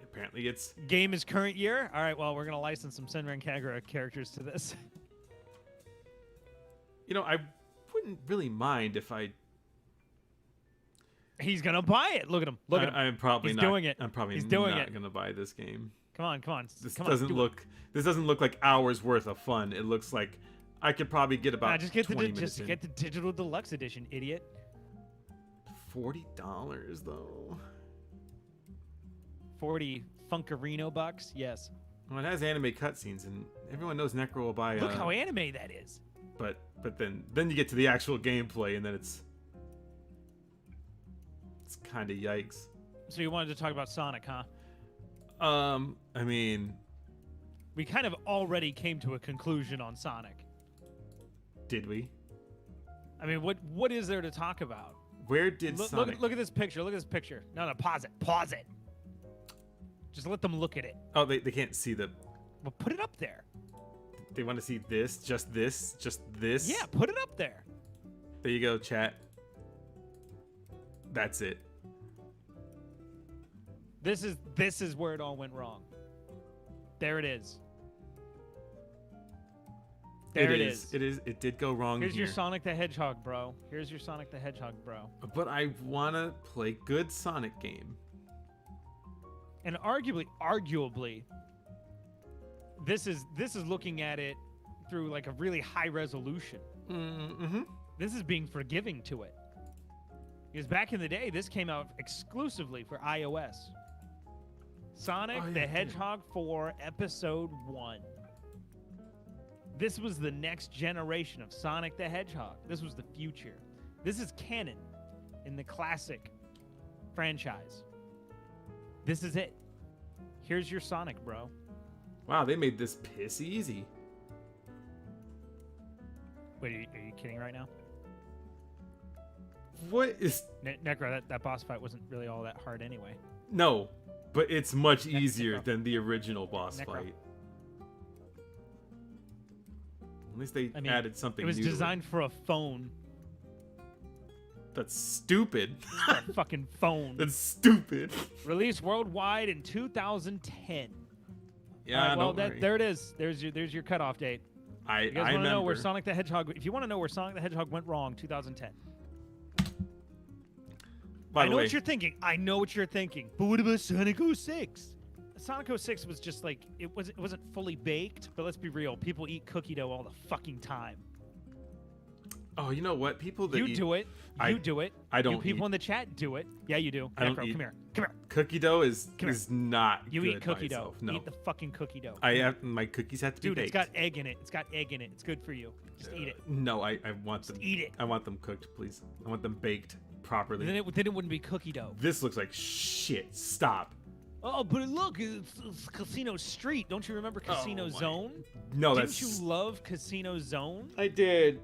apparently it's. Game is current year. All right, well, we're gonna license some Senran Kagura characters to this. You know, I wouldn't really mind if I. He's gonna buy it. Look at him. Look at him. I'm probably He's not. doing it. I'm probably He's doing not it. gonna buy this game. Come on. This Come on, doesn't do it. look. This doesn't look like hours worth of fun. It looks like I could probably get about. Just get 20 minutes in. get the digital deluxe edition, idiot. $40 though. 40 Funkarino bucks. Yes. Well, it has anime cutscenes, and everyone knows Necro will buy. Look how anime that is. But then you get to the actual gameplay, and then it's kind of yikes. So you wanted to talk about Sonic, huh? I mean, We kind of already came to a conclusion on Sonic. did we? I mean, what is there to talk about? Where did Sonic? Look at this picture. Look at this picture. No, pause it. Pause it. Just let them look at it. Oh, they can't see the. Well, put it up there. They want to see this, just this, just this. Yeah, put it up there. There you go, chat. That's it. This is where it all went wrong. There it is. There it is. It is. It did go wrong Here's here. your Sonic the Hedgehog, bro. Here's your Sonic the Hedgehog, bro. But I want to play good Sonic game. And arguably, this is looking at it through like a really high resolution. Mm-hmm. This is being forgiving to it. Because back in the day, this came out exclusively for iOS. Sonic Oh, yeah, the it did. Hedgehog 4 Episode 1. This was the next generation of Sonic the Hedgehog. This was the future. This is canon in the classic franchise. This is it. Here's your Sonic, bro. Wow, they made this piss easy. Wait, are you kidding right now? What is? Necro, that boss fight wasn't really all that hard anyway. No, but it's much easier Necro. than the original boss Necro. fight. At least they I mean, added something It was new to designed for a phone. That's stupid. A fucking phone. That's stupid. Released worldwide in 2010. Yeah, All right, well, don't worry. there it is. There's your cutoff date. I You guys want to remember. know where Sonic the Hedgehog? If you want to know where Sonic the Hedgehog went wrong, 2010. By I the know way, what you're thinking. I know what you're thinking. But what about Sonic 06? Sonic 06 was just like it wasn't fully baked. But let's be real. People eat cookie dough all the fucking time. oh, you know what? People that You eat do it. You do it. I don't You people eat- in the chat do it. Yeah, you do. I don't Necro, eat- come here. Come here. cookie dough is Come here. not You good eat cookie by dough. itself. No, Eat the fucking cookie dough. I have my cookies have to Dude, be it's baked. got egg in it. It's got egg in it. It's good for you. Just eat it. No, I want them. eat it. I want them cooked, please. I want them baked properly. Then it wouldn't be cookie dough. This looks like shit. Stop. Oh, but look, it's Casino Street. Don't you remember Casino my- Zone? No, Didn't that's. you love Casino Zone? I did.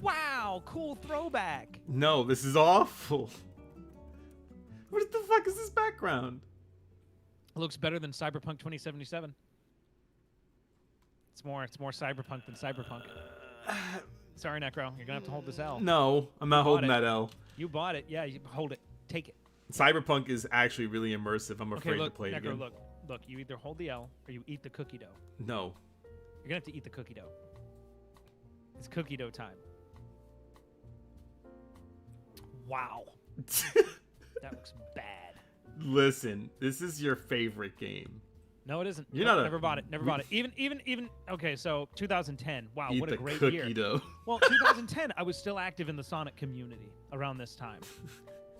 Wow, cool throwback. No, this is awful. What the fuck is this background? Looks better than Cyberpunk 2077. It's more cyberpunk than cyberpunk. Sorry, Necro. You're gonna have to hold this L. No, I'm not holding that L. You bought it. Yeah, you hold it. Take it. Cyberpunk is actually really immersive. I'm afraid look, to play it Necro, again. Look. You either hold the L or you eat the cookie dough. No. You're gonna have to eat the cookie dough. It's cookie dough time. Wow. That looks bad. Listen, this is your favorite game. No, it isn't. You're Nope, not a- never bought it. Never bought it. Even. Okay, so 2010. Wow, Eat what a the great cookie year. dough. Well, 2010, I was still active in the Sonic community around this time,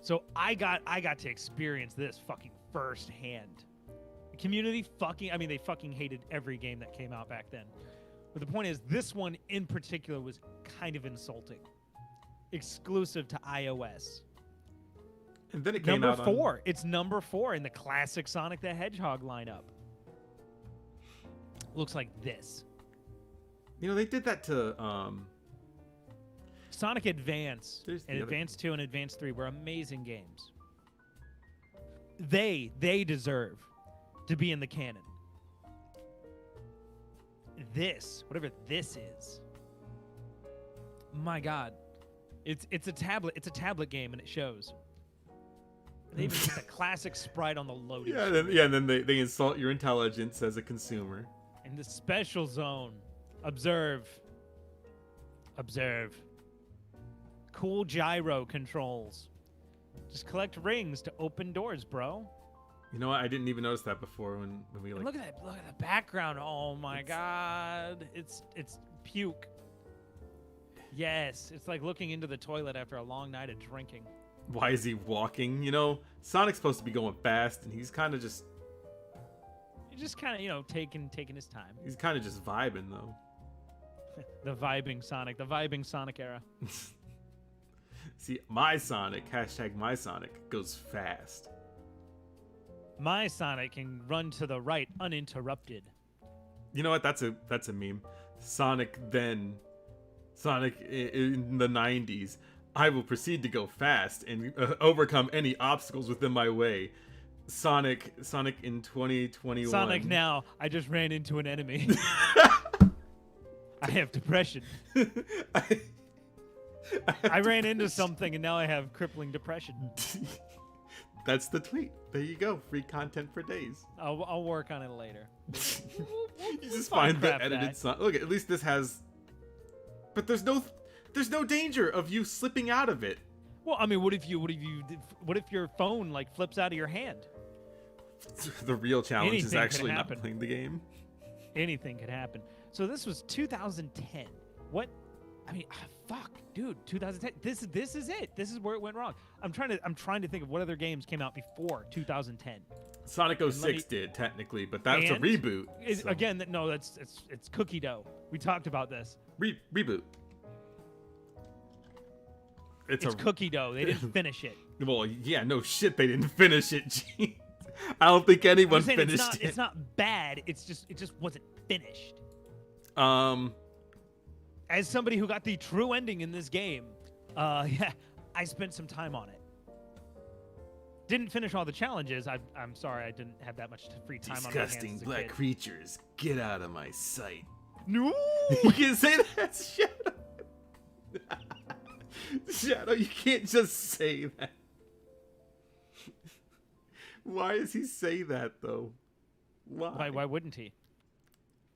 so I got to experience this fucking firsthand. The community they fucking hated every game that came out back then. But the point is, this one in particular was kind of insulting. Exclusive to iOS. And then it came Number out 4. It's number 4 in the classic Sonic the Hedgehog lineup. Looks like this. You know, they did that to Sonic Advance There's the and other- Advance 2 and Advance 3 were amazing games. They deserve to be in the canon. This, whatever this is. My God. It's a tablet game and it shows. They even put the classic sprite on the loading screen. and then they insult your intelligence as a consumer. In the special zone, observe. Cool gyro controls. Just collect rings to open doors, bro. You know what? I didn't even notice that before when we And like. look at the background. Oh my God, it's puke. Yes, it's like looking into the toilet after a long night of drinking. Why is he walking? You know, Sonic's supposed to be going fast, and he's kind of just. He's just kind of taking his time. He's kind of just vibing though. The vibing Sonic era. See, my Sonic, #my Sonic, goes fast. My Sonic can run to the right uninterrupted. You know what? That's a meme. Sonic in the 90s. I will proceed to go fast and overcome any obstacles within my way. Sonic in 2021. Sonic now. I just ran into an enemy. I have depression. I ran into something and now I have crippling depression. That's the tweet. There you go. Free content for days. I'll work on it later. You just find the Minecraft edited that. Sonic. Look, at least this has. But there's no danger of you slipping out of it. Well, I mean, what if your phone like flips out of your hand? The real challenge is Anything could actually not happen. playing the game. Anything could happen. So this was 2010. What? I mean, fuck, dude. 2010. This is it. This is where it went wrong. I'm trying to think of what other games came out before 2010. Sonic 06 did technically, but that's a And reboot. so- Again, no, it's cookie dough. We talked about this. Reboot. It's cookie dough. They didn't finish it. Well, yeah, no shit, they didn't finish it. Jeez. I don't think anyone I'm saying finished it. it's not bad. It just wasn't finished. As somebody who got the true ending in this game, yeah, I spent some time on it. Didn't finish all the challenges. I'm sorry, I didn't have that much free time on my hands Disgusting as a black kid. creatures, get out of my sight. No. You can't say that, Shadow. Shadow, you can't just say that. Why does he say that though? Why? Why wouldn't he?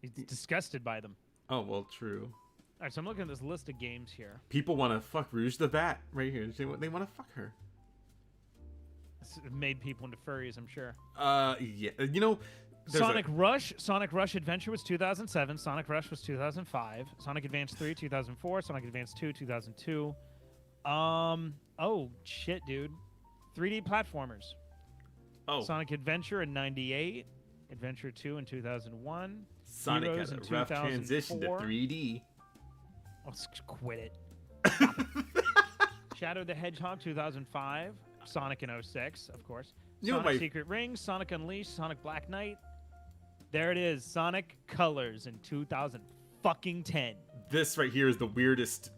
He's disgusted by them. Oh well, true. All right, so I'm looking at this list of games here. People want to fuck Rouge the Bat right here. They want to fuck her. It's made people into furries, I'm sure. Yeah. You know, there's Sonic Rush Adventure was 2007. Sonic Rush was 2005. Sonic Advance 3 2004. Sonic Advance 2 2002. Oh shit, dude. 3D platformers. Oh, Sonic Adventure in 98. Adventure 2 in 2001. Sonic Heroes had a in rough transition to 2004. 3D. Oh, quit it. Shadow the Hedgehog 2005. Sonic in 06, of course. You know Sonic my- Secret Rings, Sonic Unleashed, Sonic Black Knight. There it is. Sonic Colors in 2010. This right here is the weirdest.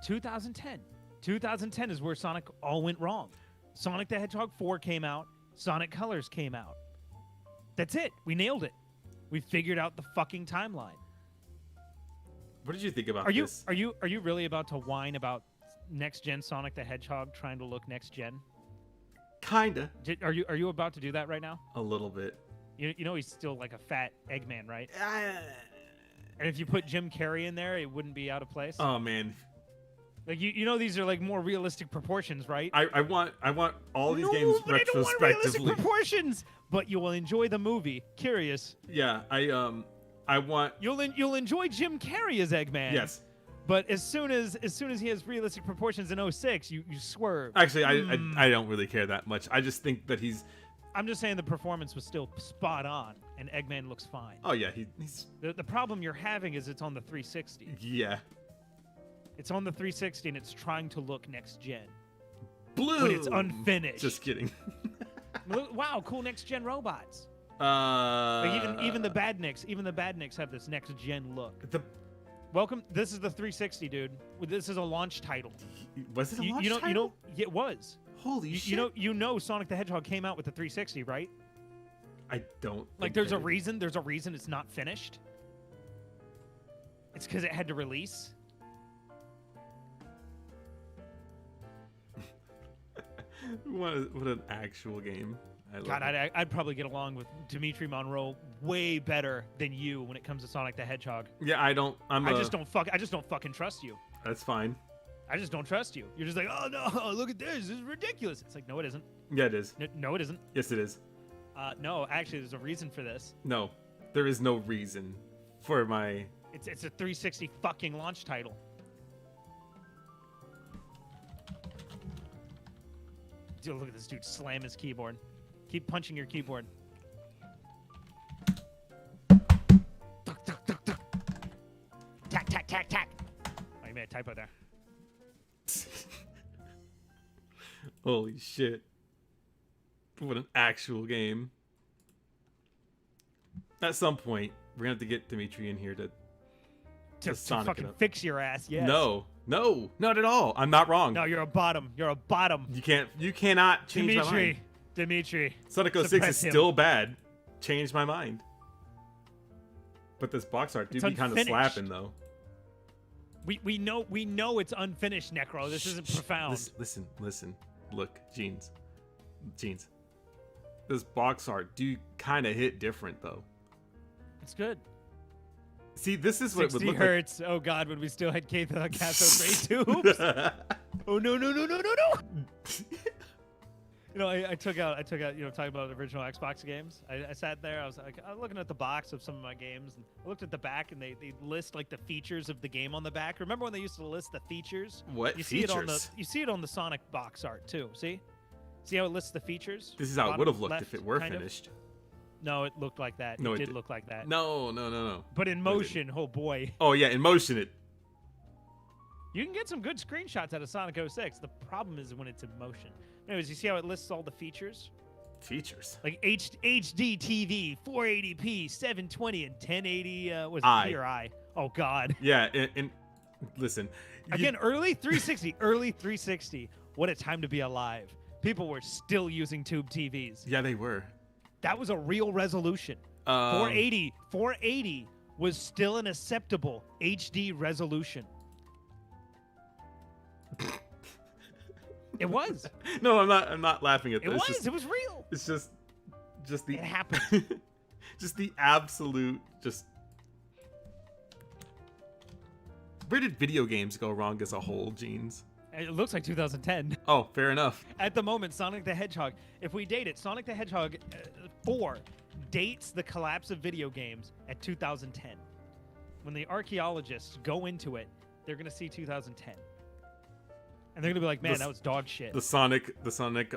2010. 2010 is where Sonic all went wrong. Sonic the Hedgehog 4 came out. Sonic Colors came out. That's it. We nailed it. We figured out the fucking timeline. What did you think about Are you this? are you are you really about to whine about next gen Sonic the Hedgehog trying to look next gen? Kinda. Are you about to do that right now? A little bit. You know he's still like a fat Eggman, right? And if you put Jim Carrey in there, it wouldn't be out of place. Oh man, Like you know these are like more realistic proportions, right? I want all these games but I don't want realistic retrospectively. proportions. But you will enjoy the movie. Curious. Yeah, I want. You'll enjoy Jim Carrey as Eggman. Yes. But as soon as he has realistic proportions in 06, you swerve. Actually, I don't really care that much. I just think that he's. I'm just saying the performance was still spot on, and Eggman looks fine. Oh yeah, he's. The problem you're having is it's on the 360. Yeah. It's on the 360, and it's trying to look next gen. Blue. But it's unfinished. Just kidding. Wow, cool next gen robots. Like Like even the badniks have this next gen look. Welcome. This is the 360, dude. This is a launch title. Was it a launch title? You know, it was. Holy shit. You know, Sonic the Hedgehog came out with the 360, right? I don't. Like, there's a reason. There's a reason it's not finished. It's because it had to release. What an actual game. I love God, it. I'd probably get along with Dimitri Monroe way better than you when it comes to Sonic the Hedgehog. Yeah, I don't. I just don't fucking trust you. That's fine. I just don't trust you. You're just like, oh no, look at this. This is ridiculous. It's like, no, it isn't. Yeah, it is. No, it isn't. Yes, it is. No, actually, there's a reason for this. No, there is no reason for my. It's a 360 fucking launch title. Dude, look at this dude slam his keyboard. Keep punching your keyboard. Tuck, tuck, tuck, tuck. Tack, tack, tack, tack. Oh, you made a typo there. Holy shit. What an actual game. At some point, we're going to have to get Dimitri in here to Sonic fucking it up. fix your ass, yes. No, not at all. I'm not wrong. No, you're a bottom. You're a bottom. You cannot change my mind. Dimitri. Sonic 06 suppress is him. still bad. Changed my mind. But this box art do It's be kind of unfinished. slapping though. We know it's unfinished, Necro. This isn't profound. Listen. Look, Jeans. This box art do kind of hit different though. It's good. See, this is what it would 60 look hertz. Oh God, when we still had cathode ray tubes. Oh no. You know, I took out, you know, talking about original Xbox games. I sat there, I was looking at the box of some of my games, and I looked at the back, and they list like the features of the game on the back. Remember when they used to list the features? What you see features? You see it on the Sonic box art too. See how it lists the features? This is how it Bottom would have looked left, if it were kind of? finished. No, it looked like that. No, it it did did- look like that. No. But in No, it motion, oh boy. Oh yeah, in motion it. You can get some good screenshots out of Sonic 06. The problem is when it's in motion. Anyways, you see how it lists all the features? Features. Like HD TV, 480p, 720, and 1080. Was it I. P or I? Oh God. Yeah, and listen. Again, early 360. Early 360. What a time to be alive. People were still using tube TVs. Yeah, they were. That was a real resolution. 480 was still an acceptable HD resolution. It was. No, I'm not laughing at It this. was. It was real. It's just the It happened. just the absolute just. Where did video games go wrong as a whole, Jeans? It looks like 2010. Oh, fair enough. At the moment, Sonic the Hedgehog, if we date it, Sonic the Hedgehog 4 dates the collapse of video games at 2010. When the archaeologists go into it, they're going to see 2010. And they're going to be like, man, that was dog shit. The Sonic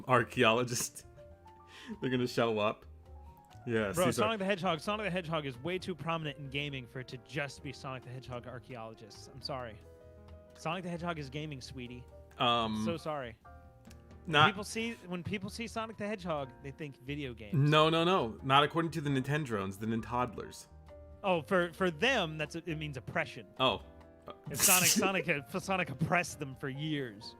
archaeologist. They're gonna show up. Yeah, Bro, Caesar. Sonic the Hedgehog is way too prominent in gaming for it to just be Sonic the Hedgehog archaeologists. I'm sorry. Sonic the Hedgehog is gaming, sweetie. So sorry. Not When people see Sonic the Hedgehog, they think video games. No. Not according to the Nintendrons, the Nintoddlers. Oh, for them, it means oppression. Oh. And Sonic oppressed them for years.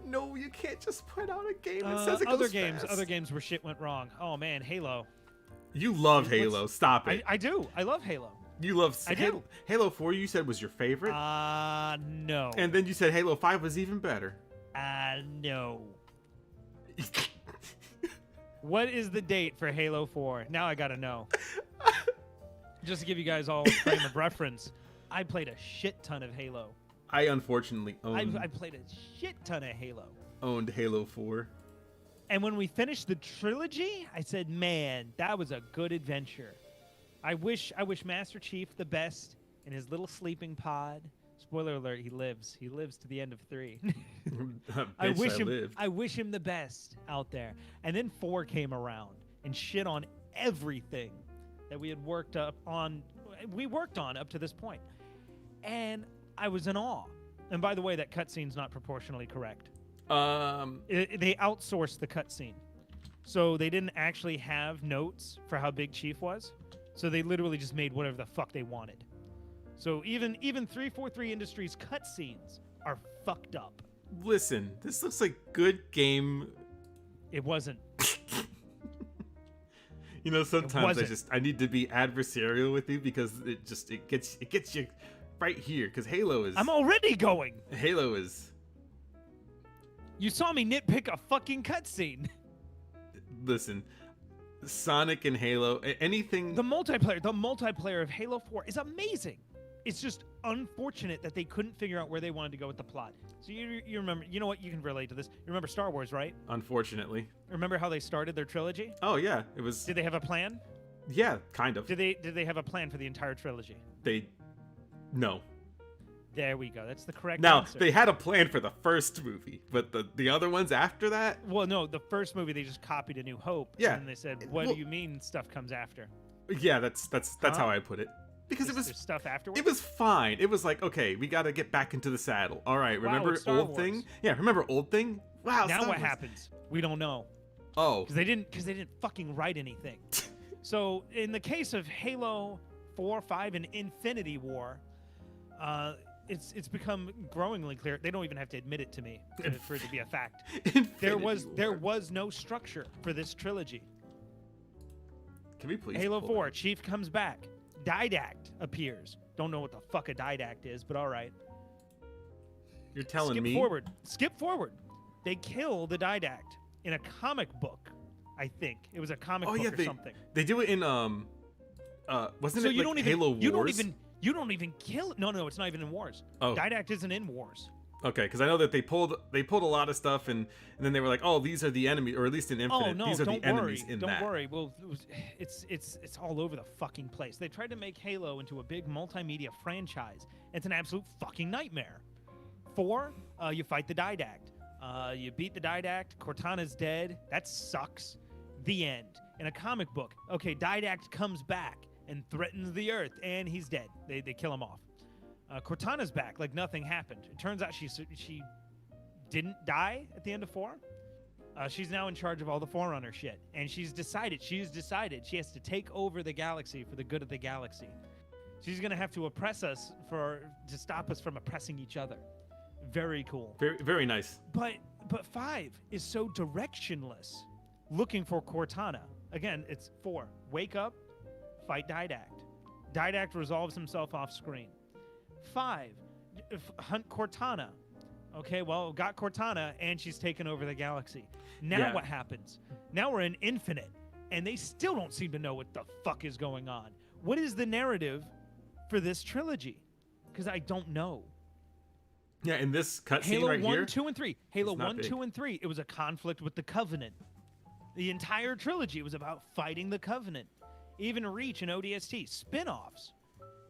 No, you can't just put out a game that says it other goes games, fast. other games where shit went wrong. Oh man, Halo. You love Halo. Stop it. I do. I love Halo. You love I do. Halo 4. You said was your favorite, No. and then you said Halo 5 was even better. No. What is the date for Halo 4? Now I gotta know. Just to give you guys all a frame of reference, I played a shit ton of Halo. I unfortunately I played a shit ton of Halo. owned Halo 4. And when we finished the trilogy, I said, man, that was a good adventure. I wish Master Chief the best in his little sleeping pod. Spoiler alert, he lives. He lives to the end of 3. I wish him the best out there. And then 4 came around and shit on everything that we had worked on up to this point. And I was in awe. And by the way, that cutscene's not proportionally correct. They outsourced the cutscene. So they didn't actually have notes for how big Chief was. So they literally just made whatever the fuck they wanted. So even 343 Industries cutscenes are fucked up. Listen, this looks like good game. It wasn't. You know, sometimes I need to be adversarial with you because it gets you right here. Because Halo is. I'm already going. Halo is. You saw me nitpick a fucking cutscene. Listen, Sonic and Halo, anything. The multiplayer of Halo 4 is amazing. It's just unfortunate that they couldn't figure out where they wanted to go with the plot. So you remember, you know what? You can relate to this. You remember Star Wars, right? Unfortunately. Remember how they started their trilogy? Oh yeah, it was. Did they have a plan? Yeah, kind of. Did they have a plan for the entire trilogy? No. There we go. That's the correct now, answer. They had a plan for the first movie, but the other ones after that? Well, no, the first movie they just copied A New Hope. Yeah. And they said, what do you mean stuff comes after? Yeah, that's how I put it. Because it was stuff afterwards. It was fine. It was like, okay, we got to get back into the saddle. All right, remember Old Thing? Yeah, remember Old Thing? Wow. Now what happens? We don't know. Oh. Because they didn't fucking write anything. So in the case of Halo 4, 5, and Infinity War, it's become growingly clear. They don't even have to admit it to me for it to be a fact. There was no structure for this trilogy. Can we please? Halo 4, Chief comes back. Didact appears. Don't know what the fuck a Didact is, but all right. You're telling me? Skip forward. They kill the Didact in a comic book. I think it was a comic book or something. They do it in wasn't it like Halo Wars? You don't even kill it. No, it's not even in Wars. Oh. Didact isn't in Wars. Okay, because I know that they pulled a lot of stuff and then they were like, oh, these are the enemies, or at least in Infinite, these are the enemies in that. Don't worry. Well, it's all over the fucking place. They tried to make Halo into a big multimedia franchise. It's an absolute fucking nightmare. 4, you fight the Didact. You beat the Didact. Cortana's dead. That sucks. The end. In a comic book, okay, Didact comes back and threatens the Earth, and he's dead. They kill him off. Cortana's back like nothing happened. It turns out she didn't die at the end of 4. She's now in charge of all the Forerunner shit, and she's decided she has to take over the galaxy for the good of the galaxy. She's gonna have to oppress us to stop us from oppressing each other. Very cool. Very, very nice. But 5 is so directionless, looking for Cortana. Again, it's 4. Wake up, fight Didact. Didact resolves himself off screen. 5, hunt Cortana. Okay, well, got Cortana, and she's taken over the galaxy. Now what happens? Now we're in Infinite, and they still don't seem to know what the fuck is going on. What is the narrative for this trilogy? Because I don't know. Yeah, in this cutscene right here. Halo 1, 2, and 3. Halo 1, 2, and 3. It was a conflict with the Covenant. The entire trilogy was about fighting the Covenant. Even Reach and ODST, spin-offs,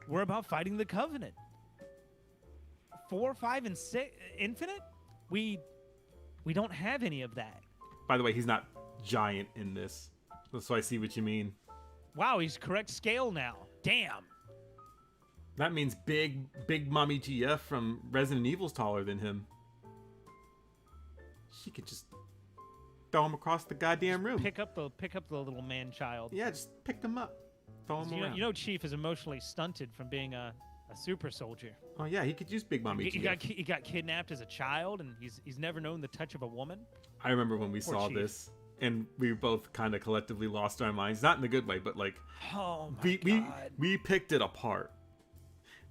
were about fighting the Covenant. 4, 5, and 6, Infinite? We don't have any of that. By the way, he's not giant in this. So I see what you mean. Wow, he's correct scale now. Damn. That means big mommy GF from Resident Evil's taller than him. She could just throw him across the goddamn room. Pick up the little man child. Yeah, just pick them up. Throw him around. You know Chief is emotionally stunted from being a super soldier. Oh yeah, he could use big mommy GF. He got kidnapped as a child, and he's never known the touch of a woman. I remember when we Poor saw Chief. this. and we both kind of collectively lost our minds, not in a good way, but like Oh my god. we picked it apart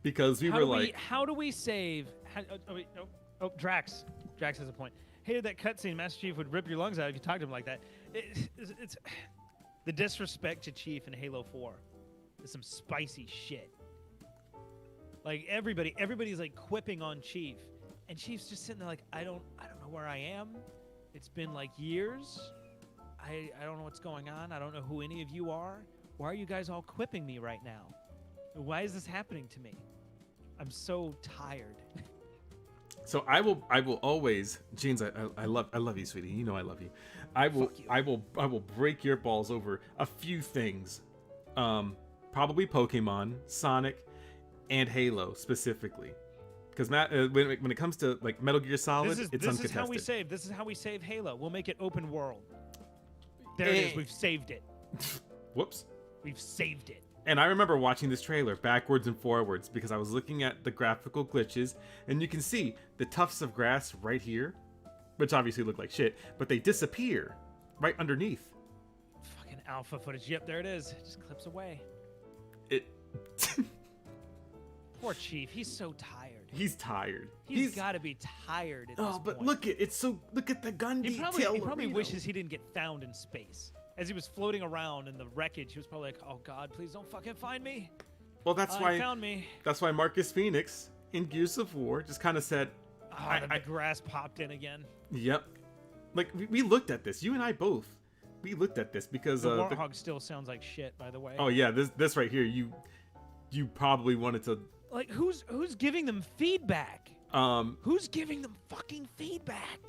because we How were do like, how do we save? Wait, no. Oh, Drax. Drax has a point. Hated that cutscene. Master Chief would rip your lungs out if you talked to him like that. It's the disrespect to Chief in Halo 4 is some spicy shit. Like everybody's like quipping on Chief, and Chief's just sitting there like, I don't know where I am. It's been like years. I don't know what's going on. I don't know who any of you are. Why are you guys all quipping me right now? Why is this happening to me? I'm so tired. so I will always, Jeans, I love you, sweetie. You know I love you. I will break your balls over a few things. Probably Pokemon, Sonic, and Halo specifically. Because when it comes to like Metal Gear Solid, it's uncontested. This is how we save. This is how we save Halo. We'll make it open world. There it is. We've saved it. Whoops. We've saved it. And I remember watching this trailer backwards and forwards because I was looking at the graphical glitches, and you can see the tufts of grass right here, which obviously look like shit, but they disappear right underneath. Fucking alpha footage. Yep, there it is. It just clips away. It. Poor Chief. He's so tired. He's tired. He's got to be tired at this point. But look at the gun detail. He probably wishes he didn't get found in space. As he was floating around in the wreckage, he was probably like, "Oh God, please don't fucking find me." Well, that's why found me. That's why Marcus Phoenix in Gears of War just kind of said, the grass popped in again. Yep. Like we looked at this. You and I both. We looked at this because the Warthog still sounds like shit, by the way. Oh yeah, this right here. You probably wanted to. Like who's giving them feedback? Who's giving them fucking feedback?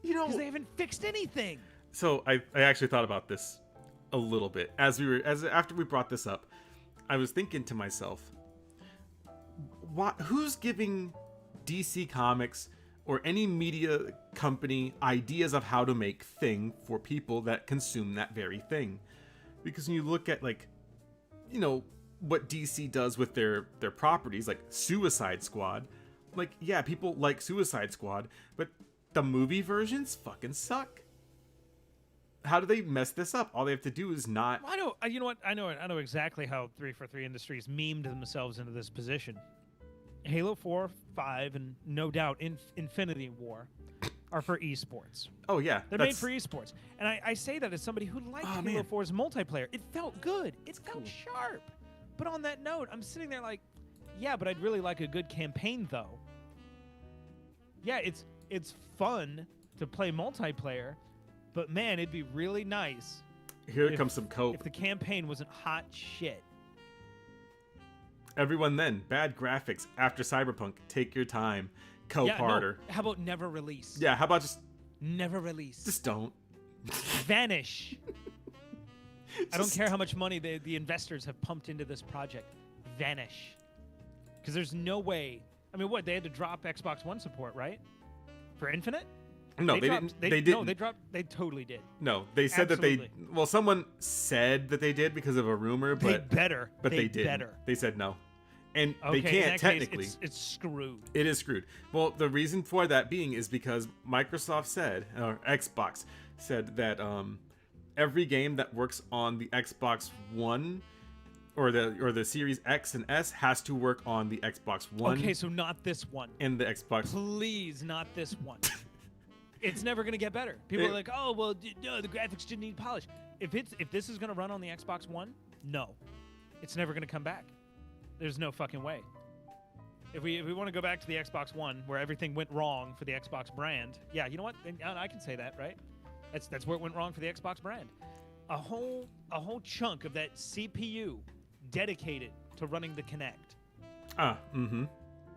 You know, because they haven't fixed anything. So I actually thought about this a little bit after we brought this up. I was thinking to myself, who's giving DC Comics or any media company ideas of how to make thing for people that consume that very thing? Because when you look at like, you know, what DC does with their properties, like Suicide Squad, like yeah, people like Suicide Squad, but the movie versions fucking suck. How do they mess this up? All they have to do is not. I know. You know what? I know exactly how 343 Industries memed themselves into this position. Halo 4, 5, and no doubt Infinity War are for esports. Oh yeah, they're made for esports. And I say that as somebody who liked Halo 4's multiplayer. It felt good. It felt sharp. But on that note, I'm sitting there like, yeah, but I'd really like a good campaign though. Yeah, it's fun to play multiplayer. But man, it'd be really nice. Here comes some cope. If the campaign wasn't hot shit. Everyone then, bad graphics after Cyberpunk. Take your time. Cope harder. No. How about never release? Yeah, how about just... Never release. Just don't. Vanish. I don't care how much money the investors have pumped into this project. Vanish. Because there's no way... I mean, what? They had to drop Xbox One support, right? For Infinite? No, they didn't. They didn't. No, they totally did. No, they said Absolutely. that they. Well, someone said that they did because of a rumor, but they better. But they didn't. Better. They said no, and okay, they can't in that technically. Case, it's screwed. It is screwed. Well, the reason for that being is because Microsoft said, or Xbox said that every game that works on the Xbox One or the Series X and S has to work on the Xbox One. Okay, so not this one. And the Xbox. Please, not this one. It's never going to get better. People are like, oh, well, no, the graphics didn't need polish. If this is going to run on the Xbox One, no. It's never going to come back. There's no fucking way. If we want to go back to the Xbox One, where everything went wrong for the Xbox brand, yeah, you know what? And I can say that, right? That's where it went wrong for the Xbox brand. A whole chunk of that CPU dedicated to running the Kinect. Mm-hmm.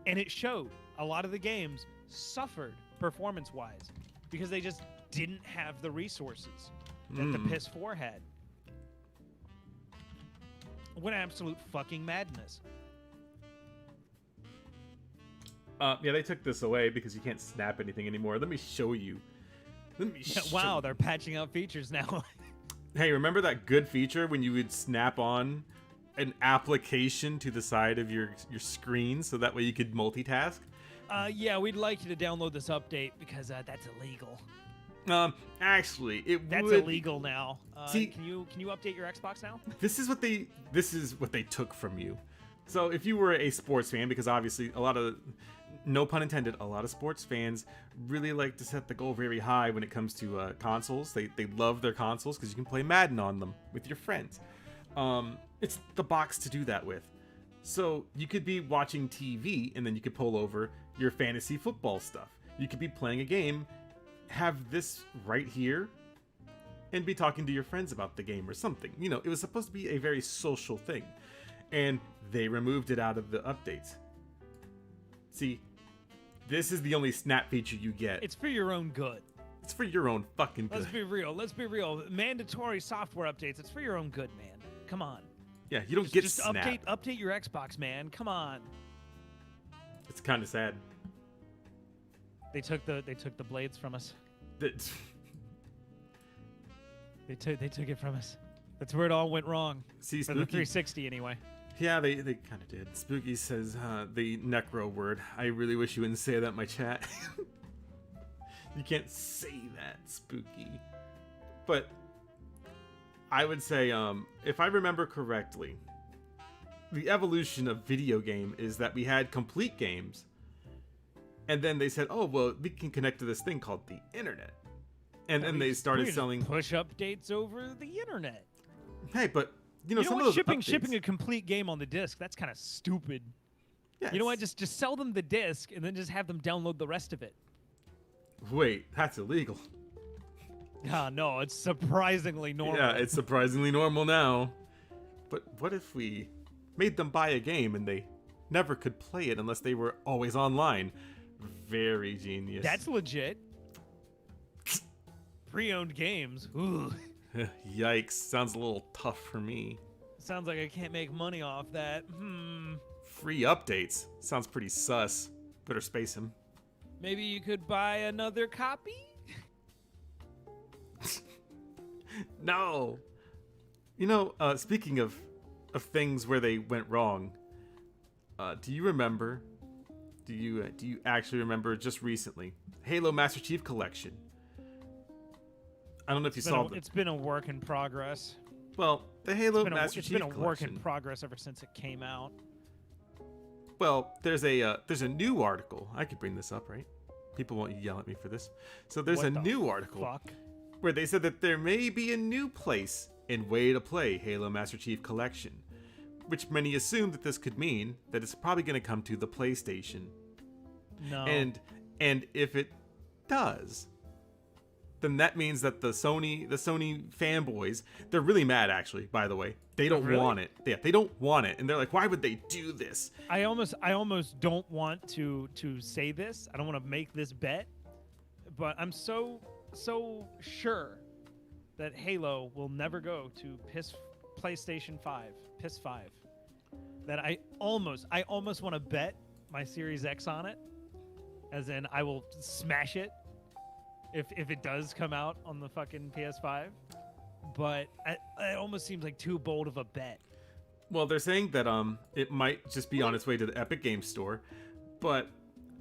And it showed. A lot of the games suffered performance-wise because they just didn't have the resources that the PS4 had. What absolute fucking madness. Yeah, they took this away because you can't snap anything anymore. Let me show you. Wow, they're patching out features now. Hey, remember that good feature when you would snap on an application to the side of your screen so that way you could multitask? Yeah, we'd like you to download this update because that's illegal. Actually, it That's would. illegal now. See- can you update your Xbox now? This is what they took from you. So if you were a sports fan, because obviously a lot of, no pun intended, a lot of sports fans really like to set the goal very high when it comes to consoles. They love their consoles because you can play Madden on them with your friends. It's the box to do that with. So you could be watching TV and then you could pull over your fantasy football stuff. You could be playing a game, have this right here, and be talking to your friends about the game or something. You know, it was supposed to be a very social thing. And they removed it out of the updates. See, this is the only snap feature you get. It's for your own good. It's for your own fucking good. Let's be real. Let's be real. Mandatory software updates. It's for your own good, man. Come on. Yeah, you don't get just snap. update your Xbox, man. Come on. It's kind of sad. They took the blades from us. That- They took it from us. That's where it all went wrong. See, For the Spooky. 360 anyway. Yeah, they kind of did. Spooky says the necro word. I really wish you wouldn't say that in my chat. You can't say that, Spooky. But I would say, if I remember correctly, the evolution of video game is that we had complete games, and then they said, oh, well, we can connect to this thing called the internet. And then they started selling push updates over the internet. Hey, but you know, You know some what? of those Shipping updates- a complete game on the disc, that's kind of stupid. Yeah, You know what? it's- Just sell them the disc and then just have them download the rest of it. Wait, that's illegal. Ah, no, it's surprisingly normal. Yeah, it's surprisingly normal now. But what if we made them buy a game and they never could play it unless they were always online? Very genius. That's legit. Pre-owned games. Ooh. Yikes, sounds a little tough for me. Sounds like I can't make money off that. Free updates. Sounds pretty sus. Better space him. Maybe you could buy another copy? No. You know, speaking of things where they went wrong, do you remember? Do you actually remember just recently Halo Master Chief Collection? I don't know if you saw It's been a work in progress. Well, the Halo Master It's Chief been a Collection. work in progress ever since it came out. Well, there's a new article. I could bring this up, right? People won't yell at me for this. So there's What a the new article Fuck. where they said that there may be a new place and way to play Halo Master Chief Collection, which many assume that this could mean that it's probably going to come to the PlayStation. No. And if it does, then that means that the Sony fanboys, they're really mad actually, by the way. They don't Really? want it. Yeah, they don't want it. And they're like, why would they do this? I almost don't want to say this. I don't want to make this bet, but I'm so sure that Halo will never go to PlayStation 5, PS5. That I almost want to bet my Series X on it, as in I will smash it if it does come out on the fucking PS5. But it almost seems like too bold of a bet. Well, they're saying that it might just be on its way to the Epic Games Store, but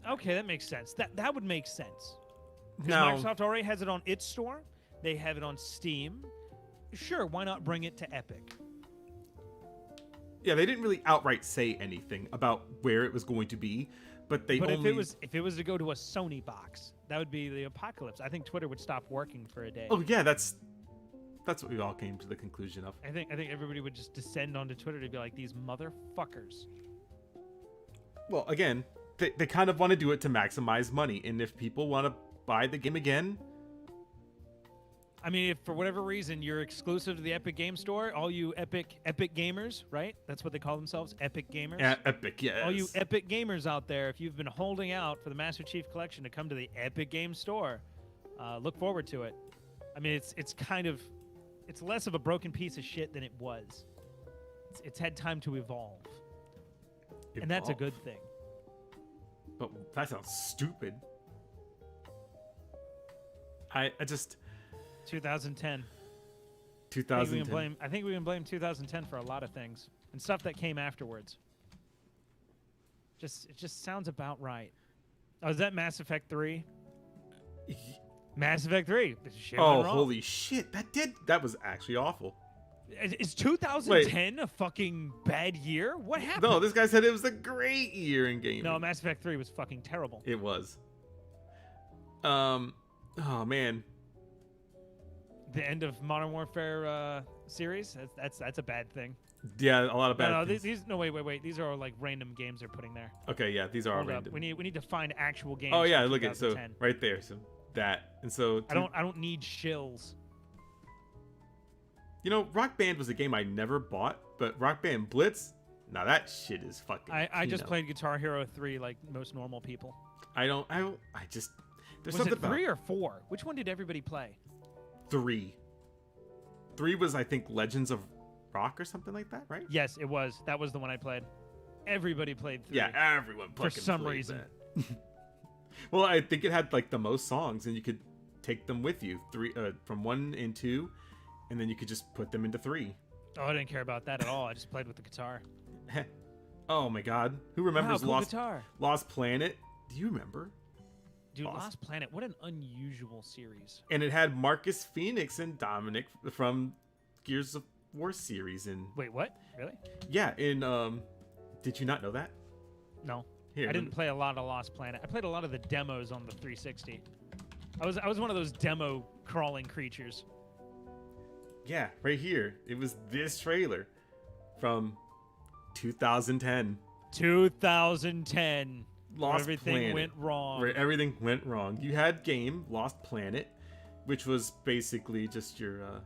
Okay, that makes sense. That would make sense. 'Cause now Microsoft already has it on its store. They have it on Steam. Sure, why not bring it to Epic? yeah, they didn't really outright say anything about where it was going to be, but they But only if it was to go to a Sony box, that would be the apocalypse. I think Twitter would stop working for a day. Oh yeah, that's what we all came to the conclusion of. I think everybody would just descend onto Twitter to be like, these motherfuckers. Well, again, they kind of want to do it to maximize money, and if people want to buy the game again, I mean, if for whatever reason you're exclusive to the Epic Game Store, all you Epic gamers, right? That's what they call themselves, Epic gamers. Epic, yes. All you Epic gamers out there, if you've been holding out for the Master Chief Collection to come to the Epic Game Store, look forward to it. I mean, it's less of a broken piece of shit than it was. It's had time to evolve, and that's a good thing. But that sounds stupid. I just 2010. 2010. I think we can blame 2010 for a lot of things and stuff that came afterwards. It just sounds about right. Oh, is that Mass Effect 3? Mass Effect 3. Shit Oh, went wrong. holy shit! That was actually awful. Is 2010 a fucking bad year? What happened? No, this guy said it was a great year in gaming. No, Mass Effect 3 was fucking terrible. It was. Oh man. The end of Modern Warfare series. That's a bad thing. Yeah, a lot of bad. No, things. these no wait. These are like random games they're putting there. Okay, yeah, these are all Hold up. random. We need to find actual games. Oh yeah, from look at it. So 2010. right there. So that and so. I don't need shills. You know, Rock Band was a game I never bought, but Rock Band Blitz, now that shit is fucking. I just Kino. played Guitar Hero 3 like most normal people. I just. There's Was something it about 3 or 4? Which one did everybody play? 3. 3 was I think Legends of Rock or something like that, right? Yes, it was. That was the one I played. Everybody played 3. Yeah, everyone For fucking some played reason. that. Well, I think it had like the most songs, and you could take them with you from 1 and 2, and then you could just put them into 3. Oh, I didn't care about that at all. I just played with the guitar. Oh my god, who remembers wow, cool guitar. Lost Planet? Do you remember? Dude, Lost Planet, what an unusual series. And it had Marcus Phoenix and Dominic from Gears of War series, and Wait, what? Really? yeah, in did you not know that? No. Here, I didn't play a lot of Lost Planet. I played a lot of the demos on the 360. I was one of those demo crawling creatures. Yeah, right here. It was this trailer from 2010. 2010. Lost everything Planet. went wrong. Where everything went wrong. You had game Lost Planet, which was basically just your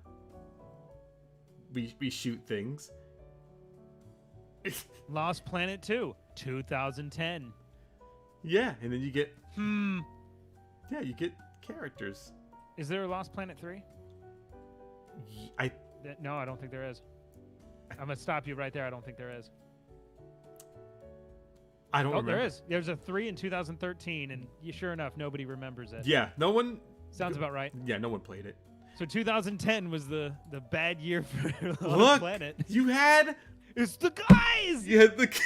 we shoot things. Lost Planet 2, 2010. Yeah, and then you get yeah, you get characters. Is there a Lost Planet 3? No, I don't think there is. I'm gonna stop you right there. I don't think there is. I don't remember. There is. There's a 3 in 2013, and sure enough, nobody remembers it. Yeah, no one. Sounds about right. Yeah, no one played it. So 2010 was the bad year for Lost Look, Planet. you had. It's the guys. You had the.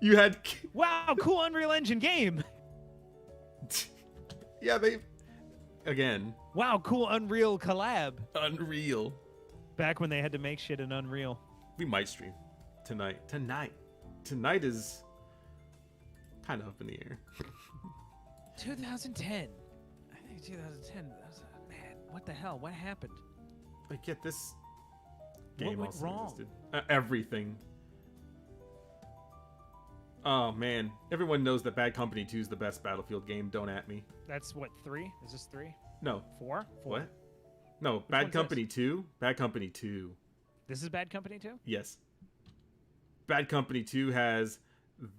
You had. Wow, cool Unreal Engine game. Yeah, they. Again. Wow, cool Unreal collab. Unreal. Back when they had to make shit in Unreal. We might stream tonight. Tonight is kind of up in the air. 2010. I think 2010. Man, what the hell? What happened? Like, get this What game went also wrong? existed. Everything. Oh man, everyone knows that Bad Company 2 is the best Battlefield game. Don't at me. That's what, 3? Is this 3? No. 4? What? No, Bad one's Company 2. Bad Company 2. This is Bad Company 2? Yes. Bad Company 2 has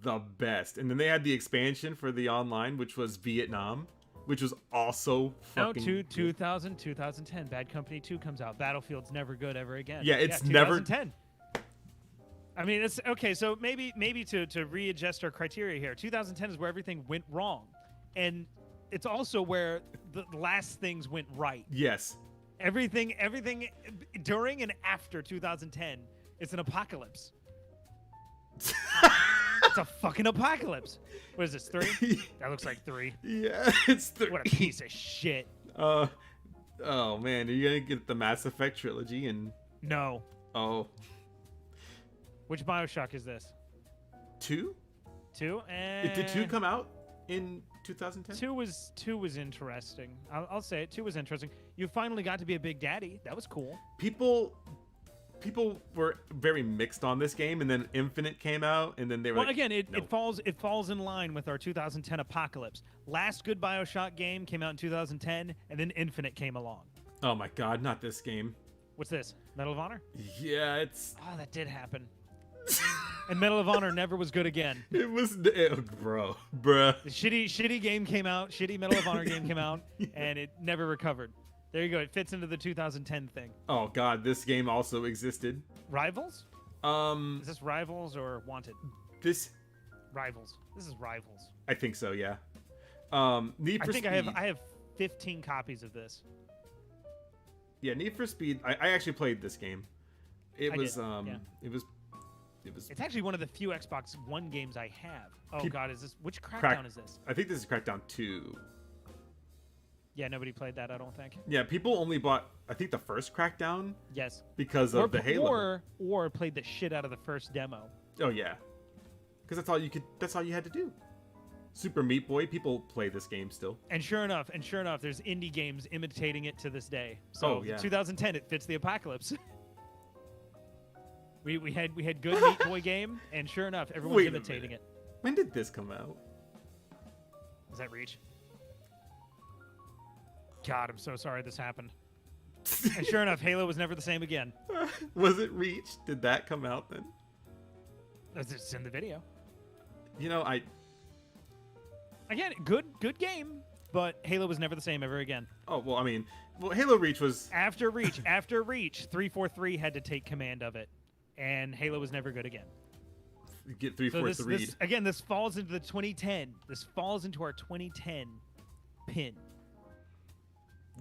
the best. And then they had the expansion for the online, which was Vietnam, which was also fucking No, 2010. Bad Company 2 comes out. Battlefield's never good ever again. Yeah, it's never 2010. I mean, it's okay. So maybe to readjust our criteria here, 2010 is where everything went wrong, and it's also where the last things went right. Yes. Everything during and after 2010, it's an apocalypse. It's a fucking apocalypse. What is this, 3? That looks like 3. Yeah, it's 3. What a piece of shit. Oh man, are you gonna get the Mass Effect trilogy and No. oh. Which Bioshock is this? 2? 2? And Did 2 come out in 2010? 2 was interesting. I'll say it. 2 was interesting. You finally got to be a big daddy. That was cool. People were very mixed on this game, and then Infinite came out, and then they were Well, like, again, it no. falls in line with our 2010 apocalypse. Last good Bioshock game came out in 2010, and then Infinite came along. Oh my god, not this game. What's this? Medal of Honor? Yeah, it's Oh, that did happen. And Medal of Honor never was good again. bruh. The shitty game came out. Shitty Medal of Honor game came out, and it never recovered. There you go. It fits into the 2010 thing. Oh god, this game also existed. Rivals? Is this Rivals or Wanted? This Rivals. This is Rivals. I think so, yeah. Need I for think Speed. I have 15 copies of this. Yeah, Need for Speed. I actually played this game. It I was did, yeah. it was It's actually one of the few Xbox One games I have. Oh god, is this which Crackdown Crack- is this? I think this is Crackdown 2. Yeah, nobody played that, I don't think. Yeah, people only bought, I think, the first Crackdown Yes. because of the Halo. Or played the shit out of the first demo. Oh yeah, because that's all you could. That's all you had to do. Super Meat Boy. People play this game still. And sure enough, there's indie games imitating it to this day. So Oh, yeah. 2010, it fits the apocalypse. we had good Meat Boy game, and sure enough, everyone's Wait a imitating minute. it. When did this come out? Does that reach? God, I'm so sorry this happened. And sure enough, Halo was never the same again. Was it Reach? Did that come out then? It's in the video. You know, Again, good game, but Halo was never the same ever again. Oh well, I mean, Halo Reach was After Reach, 343 had to take command of it, and Halo was never good again. get 343. This again, this falls into the 2010. This falls into our 2010 pin.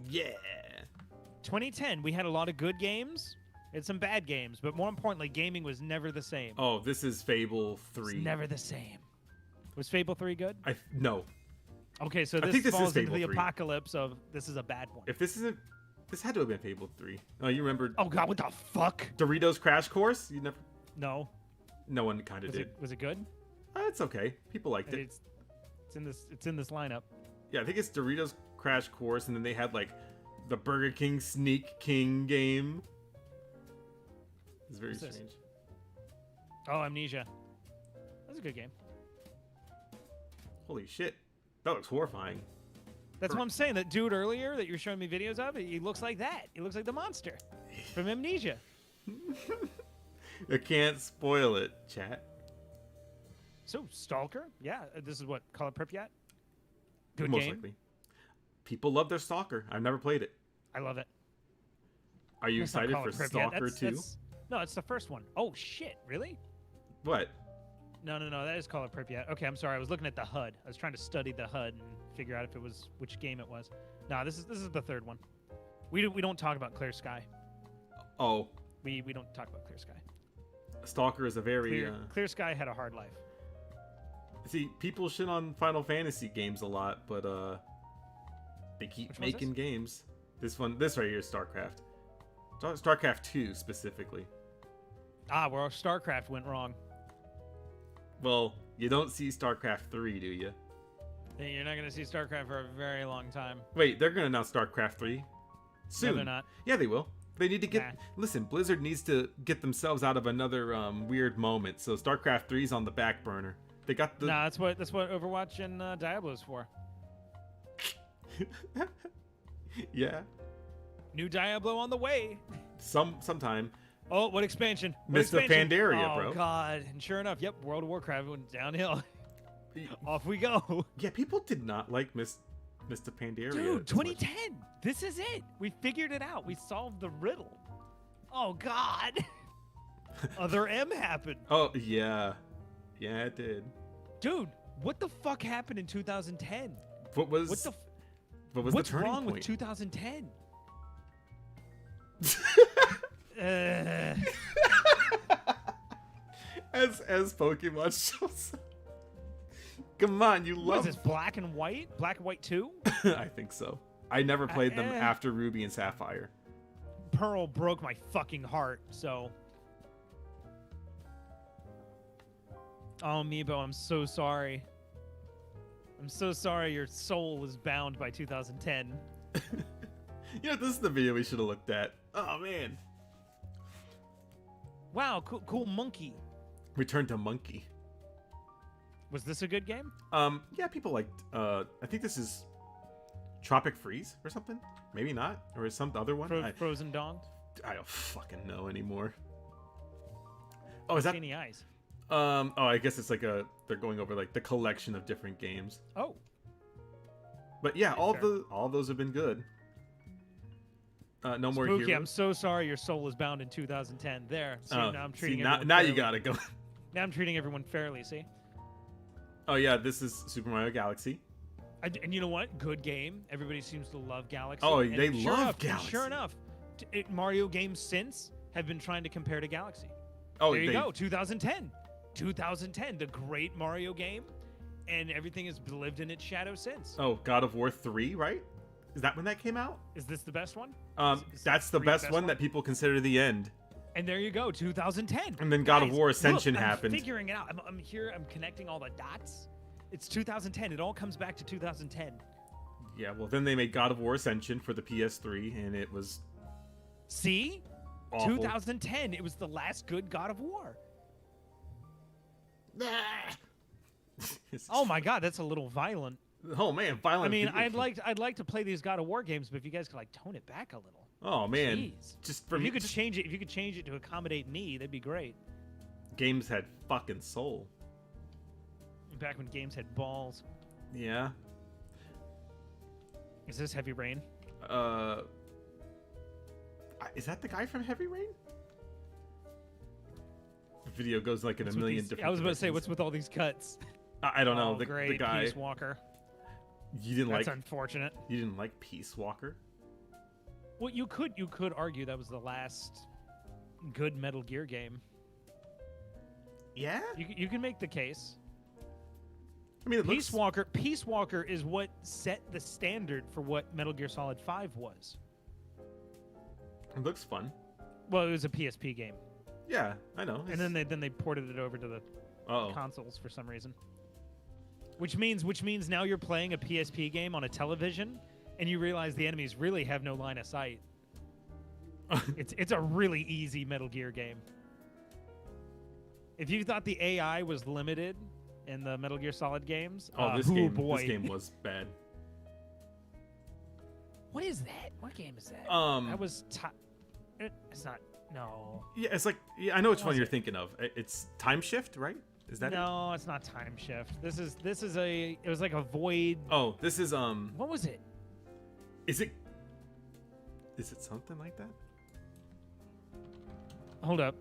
Yeah. 2010, we had a lot of good games and some bad games, but more importantly, gaming was never the same. Oh, this is Fable 3. It's never the same. Was Fable 3 good? No. Okay, so I think this falls is into Fable the 3. apocalypse of this is a bad one. If this isn't, this had to have been Fable 3. Oh, you remember? Oh God, what the fuck? Doritos Crash Course? You never. No. No one kind of did. Was it good? It's okay. People liked it. It's in this lineup. Yeah, I think it's Doritos Crash Course, and then they had like the Burger King Sneak King game. It's very What's this? strange. Oh, Amnesia. That's a good game. Holy shit, that looks horrifying. That's what I'm saying. That dude earlier that you were showing me videos of, he looks like that. He looks like the monster from Amnesia. I can't spoil it, chat. So, Stalker? Yeah, this is what, Call of Pripyat? Good Most game. likely. People love their Stalker. I've never played it. I love it. Are you That's not excited Call for of Pripyat. Stalker 2? No, it's the first one. Oh, shit. Really? What? No. That is Call of Pripyat. Okay, I'm sorry. I was looking at the HUD. I was trying to study the HUD and figure out if it was which game it was. No, this is the third one. We don't talk about Clear Sky. Oh, We don't talk about Clear Sky. Stalker is a very... Clear Sky had a hard life. See, people shit on Final Fantasy games a lot, but they keep Which one's making games. This right here is StarCraft. StarCraft 2 specifically. Where StarCraft went wrong. Well, you don't see StarCraft 3, do you? Then you're not going to see StarCraft for a very long time. Wait, they're going to announce StarCraft 3 soon. No, they're not. Yeah, they will. They need to get... Nah. Listen, Blizzard needs to get themselves out of another weird moment, so StarCraft 3's on the back burner. They got the... Nah, that's what Overwatch and Diablo's for. Yeah. New Diablo on the way. Sometime. Oh, what expansion? Mist of Pandaria, oh, bro. Oh, God. And sure enough, yep, World of Warcraft went downhill. Off we go. Yeah, people did not like Mist of Pandaria. Dude, as much. 2010. This is it. We figured it out. We solved the riddle. Oh, God. Other M happened. Oh, yeah. Yeah, it did. Dude, what the fuck happened in 2010? What was What the... the What's turning wrong point? with 2010? As Pokemon shows. Come on, you What love is this, Black and White? Black and White 2? I think so. I never played them after Ruby and Sapphire. Pearl broke my fucking heart, so... Oh, Meebo, I'm so sorry. I'm so sorry your soul is bound by 2010. You know, this is the video we should have looked at. Oh, man. Wow, cool monkey. Return to Monkey. Was this a good game? Yeah, people liked, I think this is Tropic Freeze or something? Maybe not. Or is some other one? Frozen Dawn? I don't fucking know anymore. Oh, is that... Any eyes? Oh, I guess it's like they're going over like the collection of different games. Oh. But yeah, Fair. all those have been good. No more Spooky, heroes. I'm so sorry your soul is bound in 2010. There. See, Oh, now I'm treating see, everyone now you fairly. gotta go. Now I'm treating everyone fairly, see? Oh yeah, this is Super Mario Galaxy. And you know what? Good game. Everybody seems to love Galaxy. Oh, And they sure love enough, Galaxy. Sure enough, Mario games since have been trying to compare to Galaxy. Oh, There you go, 2010. 2010, the great Mario game, and everything has lived in its shadow since. Oh, God of War 3, right? Is that when that came out? Is this the best one? Is That's the 3 best one that people consider the end. And there you go, 2010. And then God of Guys, War Ascension look, happened. I'm figuring it out. I'm here. I'm connecting all the dots. It's 2010. It all comes back to 2010. Yeah, well, then they made God of War Ascension for the PS3, and it was See? awful. 2010. It was the last good God of War. Oh my God, that's a little violent. Oh man, violent. I mean, people. I'd like to play these God of War games, but if you guys could like tone it back a little. Oh man, Jeez. just for If me, you could change it, if you could change it to accommodate me, that'd be great. games had fucking soul. Back when games had balls. Yeah. Is this Heavy Rain? Is that the guy from Heavy Rain? The video goes like in What's a with million these- different. I was about to say, directions. what's with all these cuts? I don't know. Oh, The great, guy Peace Walker. you didn't That's like. unfortunate. You didn't like Peace Walker. Well, you could argue that was the last good Metal Gear game. Yeah. You can make the case. I mean, it Peace looks. Walker is what set the standard for what Metal Gear Solid 5 was. It looks fun. Well, it was a PSP game, Yeah, I know. and then they ported it over to the Oh. consoles for some reason. Which means now you're playing a PSP game on a television, and you realize the enemies really have no line of sight. It's a really easy Metal Gear game. If you thought the AI was limited in the Metal Gear Solid games, This boy. game was bad. What is that? What game is that? That was. It's not. No. Yeah, it's like I know which What one was you're it? thinking of. It's Time Shift, right? Is that it? No, it's not Time Shift. This is a. It was like a void. Oh, this is What was it? Is it something like that? Hold up.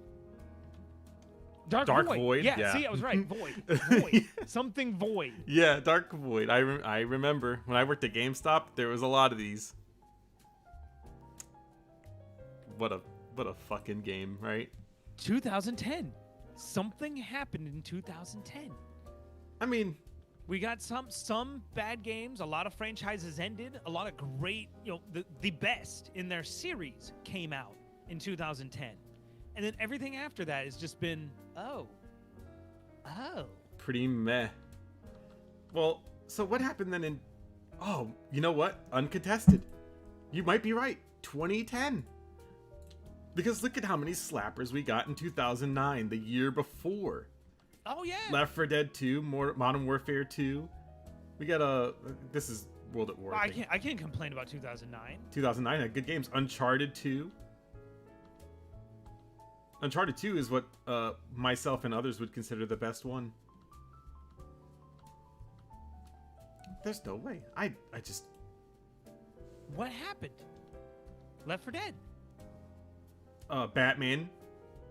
Dark Void, Yeah, yeah. see, I was right. Void. Void. Something void. Yeah, Dark Void. I remember when I worked at GameStop, there was a lot of these. What a fucking game, right? 2010. Something happened in 2010. I mean, We got some bad games. A lot of franchises ended. A lot of great, the best in their series came out in 2010. And then everything after that has just been, oh. pretty meh. Well, so what happened then in... Oh, you know what? Uncontested. You might be right. 2010. Because look at how many slappers we got in 2009, the year before. Oh, yeah. Left 4 Dead 2, Modern Warfare 2. We got this is World at War. I can't complain about 2009. 2009 had good games. Uncharted 2. Uncharted 2 is what myself and others would consider the best one. There's no way. I just... What happened? Left 4 Dead. Batman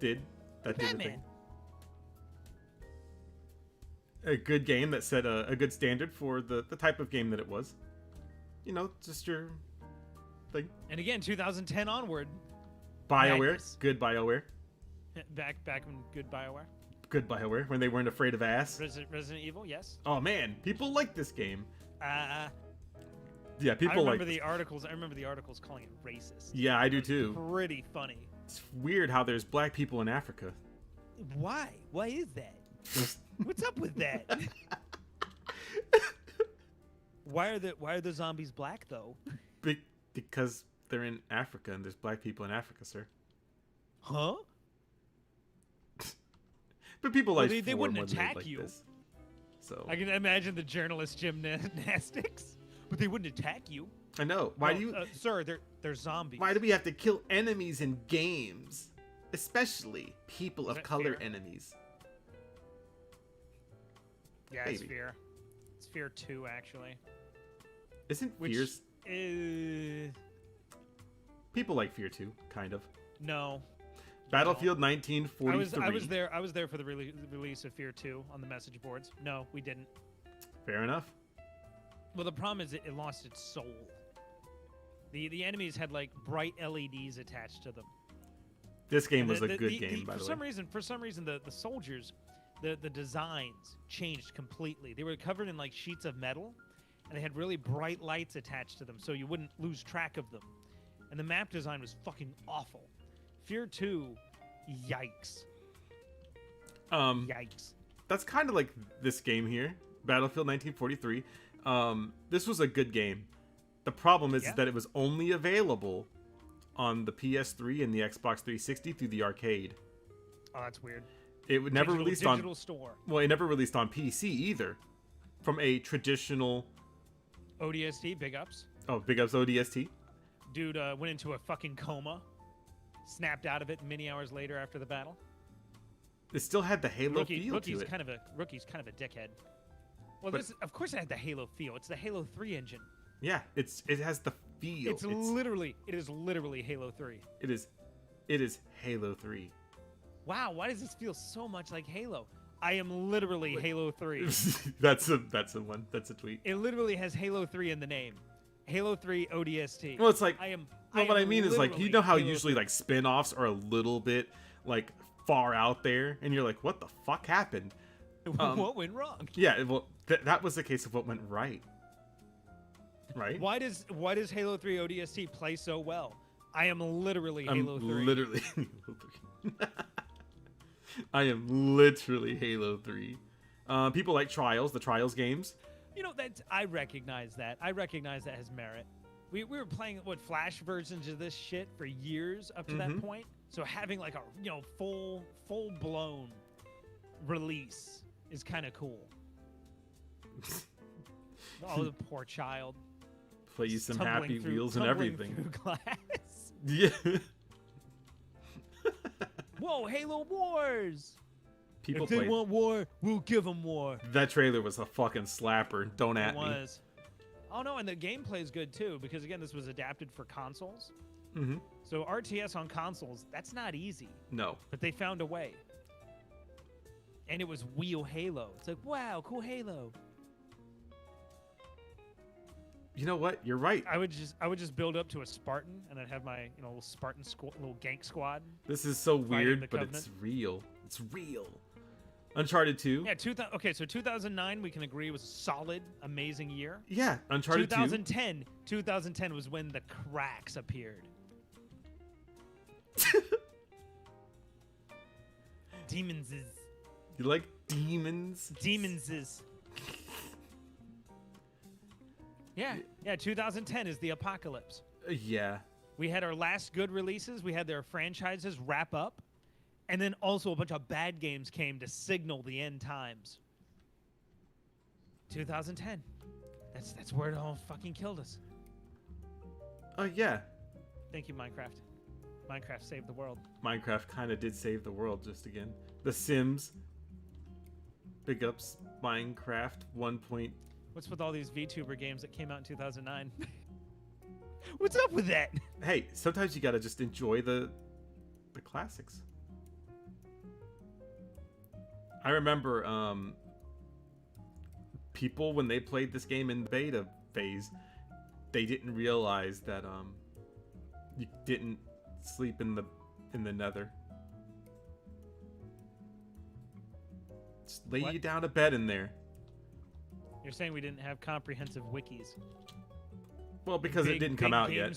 did the Batman. thing. A good game that set a good standard for the type of game that it was. You know, just your thing. And again, 2010 onward. BioWare, Madness. good BioWare. Back when good BioWare. Good BioWare, when they weren't afraid of ass. Resident Evil, yes. Oh man, people like this game. I Yeah, people remember like the articles. I remember the articles calling it racist. Yeah, I do It was too. Pretty funny. It's weird how there's black people in Africa. Why? Why is that? What's up with that? Why are the zombies black though? Because they're in Africa and there's black people in Africa, sir. Huh? But people Well, like they four wouldn't more than they'd attack like you. this. So I can imagine the journalist gymnastics, but they wouldn't attack you. I know. Why No, do you? sir? They're zombies. Why do we have to kill enemies in games, especially people Is of that color fair? enemies? Yeah, it's Maybe. Fear. It's Fear 2 actually. Isn't Which Fears? People like Fear 2, kind of. No. Battlefield 1943. I was there for the release of Fear 2 on the message boards. No, we didn't. Fair enough. Well, the problem is it lost its soul. The enemies had like bright LEDs attached to them. This game And was a good game, by for the some way. reason, the soldiers, the designs changed completely. They were covered in like sheets of metal, and they had really bright lights attached to them so you wouldn't lose track of them. And the map design was fucking awful. Fear 2, yikes. Yikes. That's kind of like this game here, Battlefield 1943. This was a good game. The problem is that it was only available on the PS3 and the Xbox 360 through the arcade. Oh, that's weird. It would never released on digital store. Well, it never released on PC either. From a traditional ODST, big ups. Oh, big ups ODST. Dude went into a fucking coma, snapped out of it many hours later after the battle. It still had the Halo feel rookie's to it. Rookie's kind of a dickhead. Well, of course it had the Halo feel. It's the Halo 3 engine. Yeah, it has the feel. It is literally Halo 3. It is Halo 3. Wow, why does this feel so much like Halo? I am literally Halo 3. That's a one. That's a tweet. It literally has Halo 3 in the name. Halo 3 ODST. Well, it's like what I mean is like, you know how Halo usually 3. like spin-offs are a little bit like far out there and you're like, what the fuck happened? What went wrong? Yeah, well that was the case of what went right. Right? Why does Halo 3 ODST play so well? I am literally Halo 3. Literally Halo 3. I am literally Halo 3. People like Trials, the Trials games. You know, I recognize that. I recognize that has merit. We were playing Flash versions of this shit for years up to that point. So having like a full blown release is kind of cool. Oh, the poor child. Play you some Tumbling Happy through- Wheels and tumbling everything. through glass. Yeah. Whoa, Halo Wars! People If they played. want war, we'll give them war. That trailer was a fucking slapper. Don't It at me. was. Oh no, and the gameplay is good too because again, this was adapted for consoles. Mm-hmm. So RTS on consoles, that's not easy, No. but they found a way. And it was Wheel Halo. It's like, wow, cool Halo. You know what? You're right. I would just build up to a Spartan and I'd have my little Spartan little gank squad. This is so Fighting weird, the but Covenant. it's real. It's real. Uncharted 2. Yeah, so 2009 we can agree was solid, amazing year. Yeah, Uncharted 2. 2010 was when the cracks appeared. Demons is. You like demons? Demons is. Yeah, 2010 is the apocalypse. Yeah. We had our last good releases. We had their franchises wrap up. And then also a bunch of bad games came to signal the end times. 2010. That's where it all fucking killed us. Oh, yeah. Thank you, Minecraft. Minecraft saved the world. Minecraft kind of did save the world just again. The Sims. Big ups. Minecraft 1. What's with all these VTuber games that came out in 2009? What's up with that? Hey, sometimes you gotta just enjoy the classics. I remember people when they played this game in the beta phase, they didn't realize that you didn't sleep in the nether. Just lay What? you down to bed in there. You're saying we didn't have comprehensive wikis. Well, because it didn't come out yet.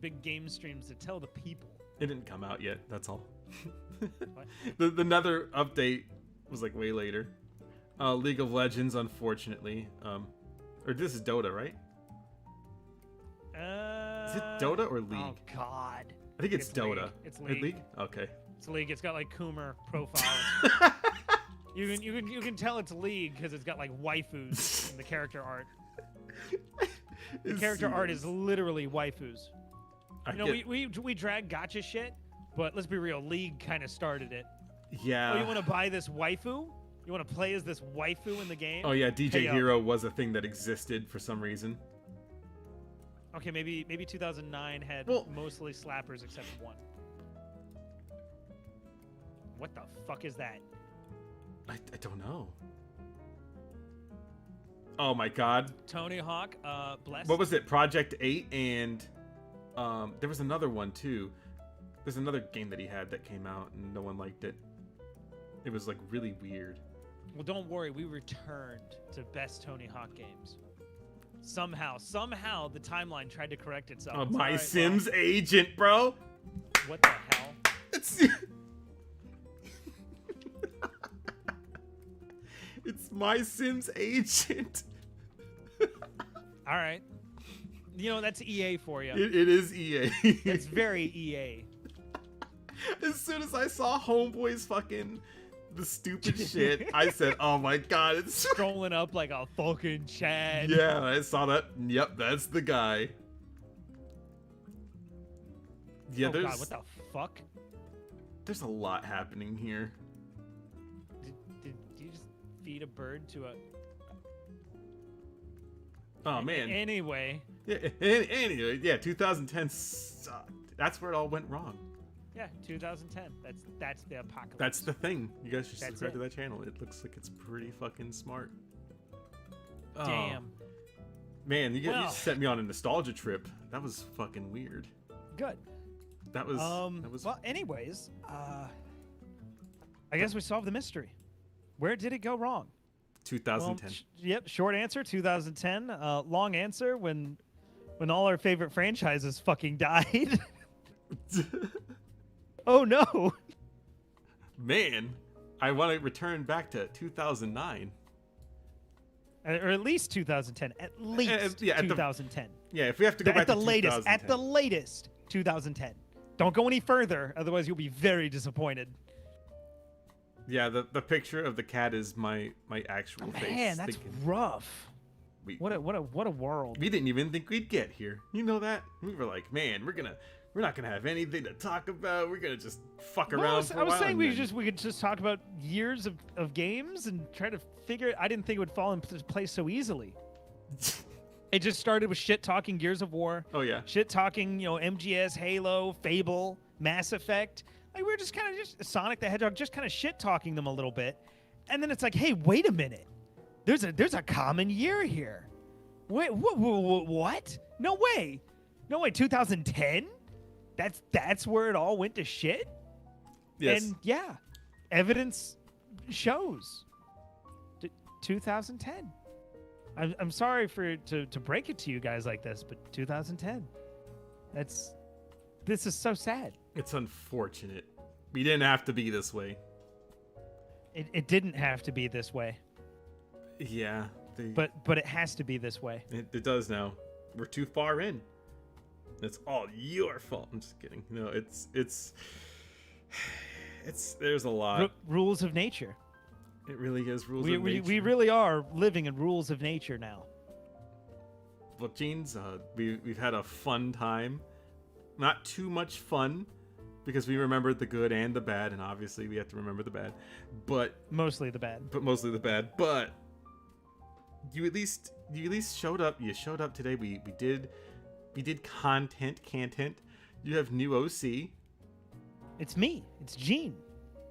Big game streams to tell the people. It didn't come out yet. That's all. What? The Nether update was like way later. League of Legends, unfortunately. Or this is Dota, right? Is it Dota or League? Oh God. I think it's Dota. League. It's Or League. Okay. It's League. It's got like Coomer profiles. You can tell it's League because it's got like waifus in the character art. The character art is literally waifus. We drag gotcha shit, but let's be real. League kind of started it. Yeah. Oh, you want to buy this waifu? You want to play as this waifu in the game? Oh yeah, DJ Hey, Hero was a thing that existed for some reason. Okay, maybe 2009 had mostly slappers except one. What the fuck is that? I don't know. Oh my god. Tony Hawk, bless. What was it? Project 8 and there was another one too. There's another game that he had that came out and no one liked it. It was like really weird. Well, don't worry, we returned to best Tony Hawk games. Somehow the timeline tried to correct itself. Oh, It's my all right, Sims agent, bro. well, what the hell? It's it's my Sims agent. All right. You know, that's EA for you. It is EA. That's very EA. As soon as I saw Homeboy's fucking the stupid shit, I said, "Oh my god, it's." Scrolling up like a fucking Chad. Yeah, I saw that. Yep, that's the guy. Yeah, Oh there's god, what the fuck? there's a lot happening here. Did you just feed a bird to a... Oh man. Anyway. Yeah, anyway, yeah, 2010 sucked. That's where it all went wrong. Yeah, 2010. That's the apocalypse. That's the thing. You guys should That's subscribe it. to that channel. It looks like it's pretty fucking smart. Oh, Damn. man, you Well. set me on a nostalgia trip. That was fucking weird. Good. That was Well, anyways, I guess we solved the mystery. Where did it go wrong? 2010. Well, yep, short answer, 2010. Long answer, when all our favorite franchises fucking died. Oh no. Man, I want to return back to 2009. Or at least 2010. At least yeah, at the- 2010. Yeah, if we have to go back At the to latest. 2010. At the latest, 2010. Don't go any further, otherwise you'll be very disappointed. Yeah, the picture of the cat is my actual face. Man, that's thinking, rough. we, What a world. we didn't even think we'd get here. You know that? We were like, man, we're not gonna have anything to talk about. We're gonna just fuck Well, around for a I was while. saying and we then- could just talk about years of games and try to figure it. I didn't think it would fall into place so easily. It just started with shit talking Gears of War, Oh yeah. shit talking, MGS, Halo, Fable, Mass Effect. Like we were just kind of just Sonic the Hedgehog, just kind of shit talking them a little bit, and then it's like, hey, wait a minute, there's a common year here. Wait, what? No way, 2010. That's where it all went to shit. Yes. And yeah, evidence shows. 2010. I'm sorry to break it to you guys like this, but 2010. This is so sad. It's unfortunate. We didn't have to be this way. It didn't have to be this way, Yeah. but it has to be this way. It does now. We're too far in. It's all your fault. I'm just kidding. No, it's there's a lot. Rules of nature. It really is rules We of nature. really are living in rules of nature now. Well, Jeans, we've had a fun time. Not too much fun, because we remembered the good and the bad, and obviously we have to remember the bad. But Mostly the bad. mostly the bad. But you at least showed up. You showed up today. We did content. You have new OC. It's me. It's Gene.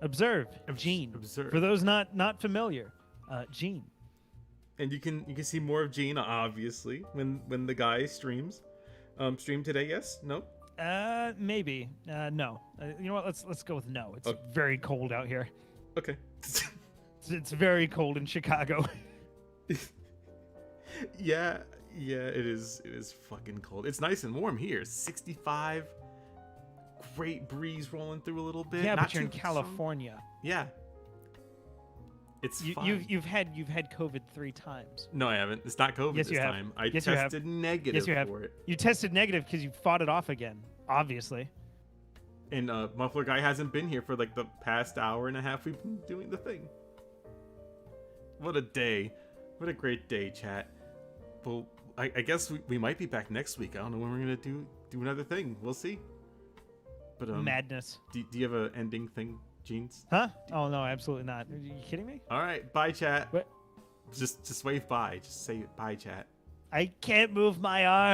Observe. Gene. Observe. For those not familiar, Gene. And you can see more of Gene, obviously, when the guy streams. Stream today, yes? No? Maybe. No. You know what? Let's go with no. It's Okay. very cold out here. Okay. It's very cold in Chicago. Yeah, it is fucking cold. It's nice and warm here. 65. Great breeze rolling through a little bit. Yeah, Not but you're in too strong. California. Yeah. It's fine. You've had COVID 3 times. No, I haven't. It's not COVID Yes, this you have. time. I Yes, you have. tested negative Yes, you have. for it. You tested negative because you fought it off again. Obviously. And Muffler Guy hasn't been here for like the past hour and a half. We've been doing the thing. What a day. What a great day, chat. Well, I guess we might be back next week. I don't know when we're going to do another thing. We'll see. But Madness. do you have an ending thing, Jeans? Huh? Oh no, absolutely not. Are you kidding me? All right, bye, chat. What? Just wave bye. Just say bye, chat. I can't move my arm.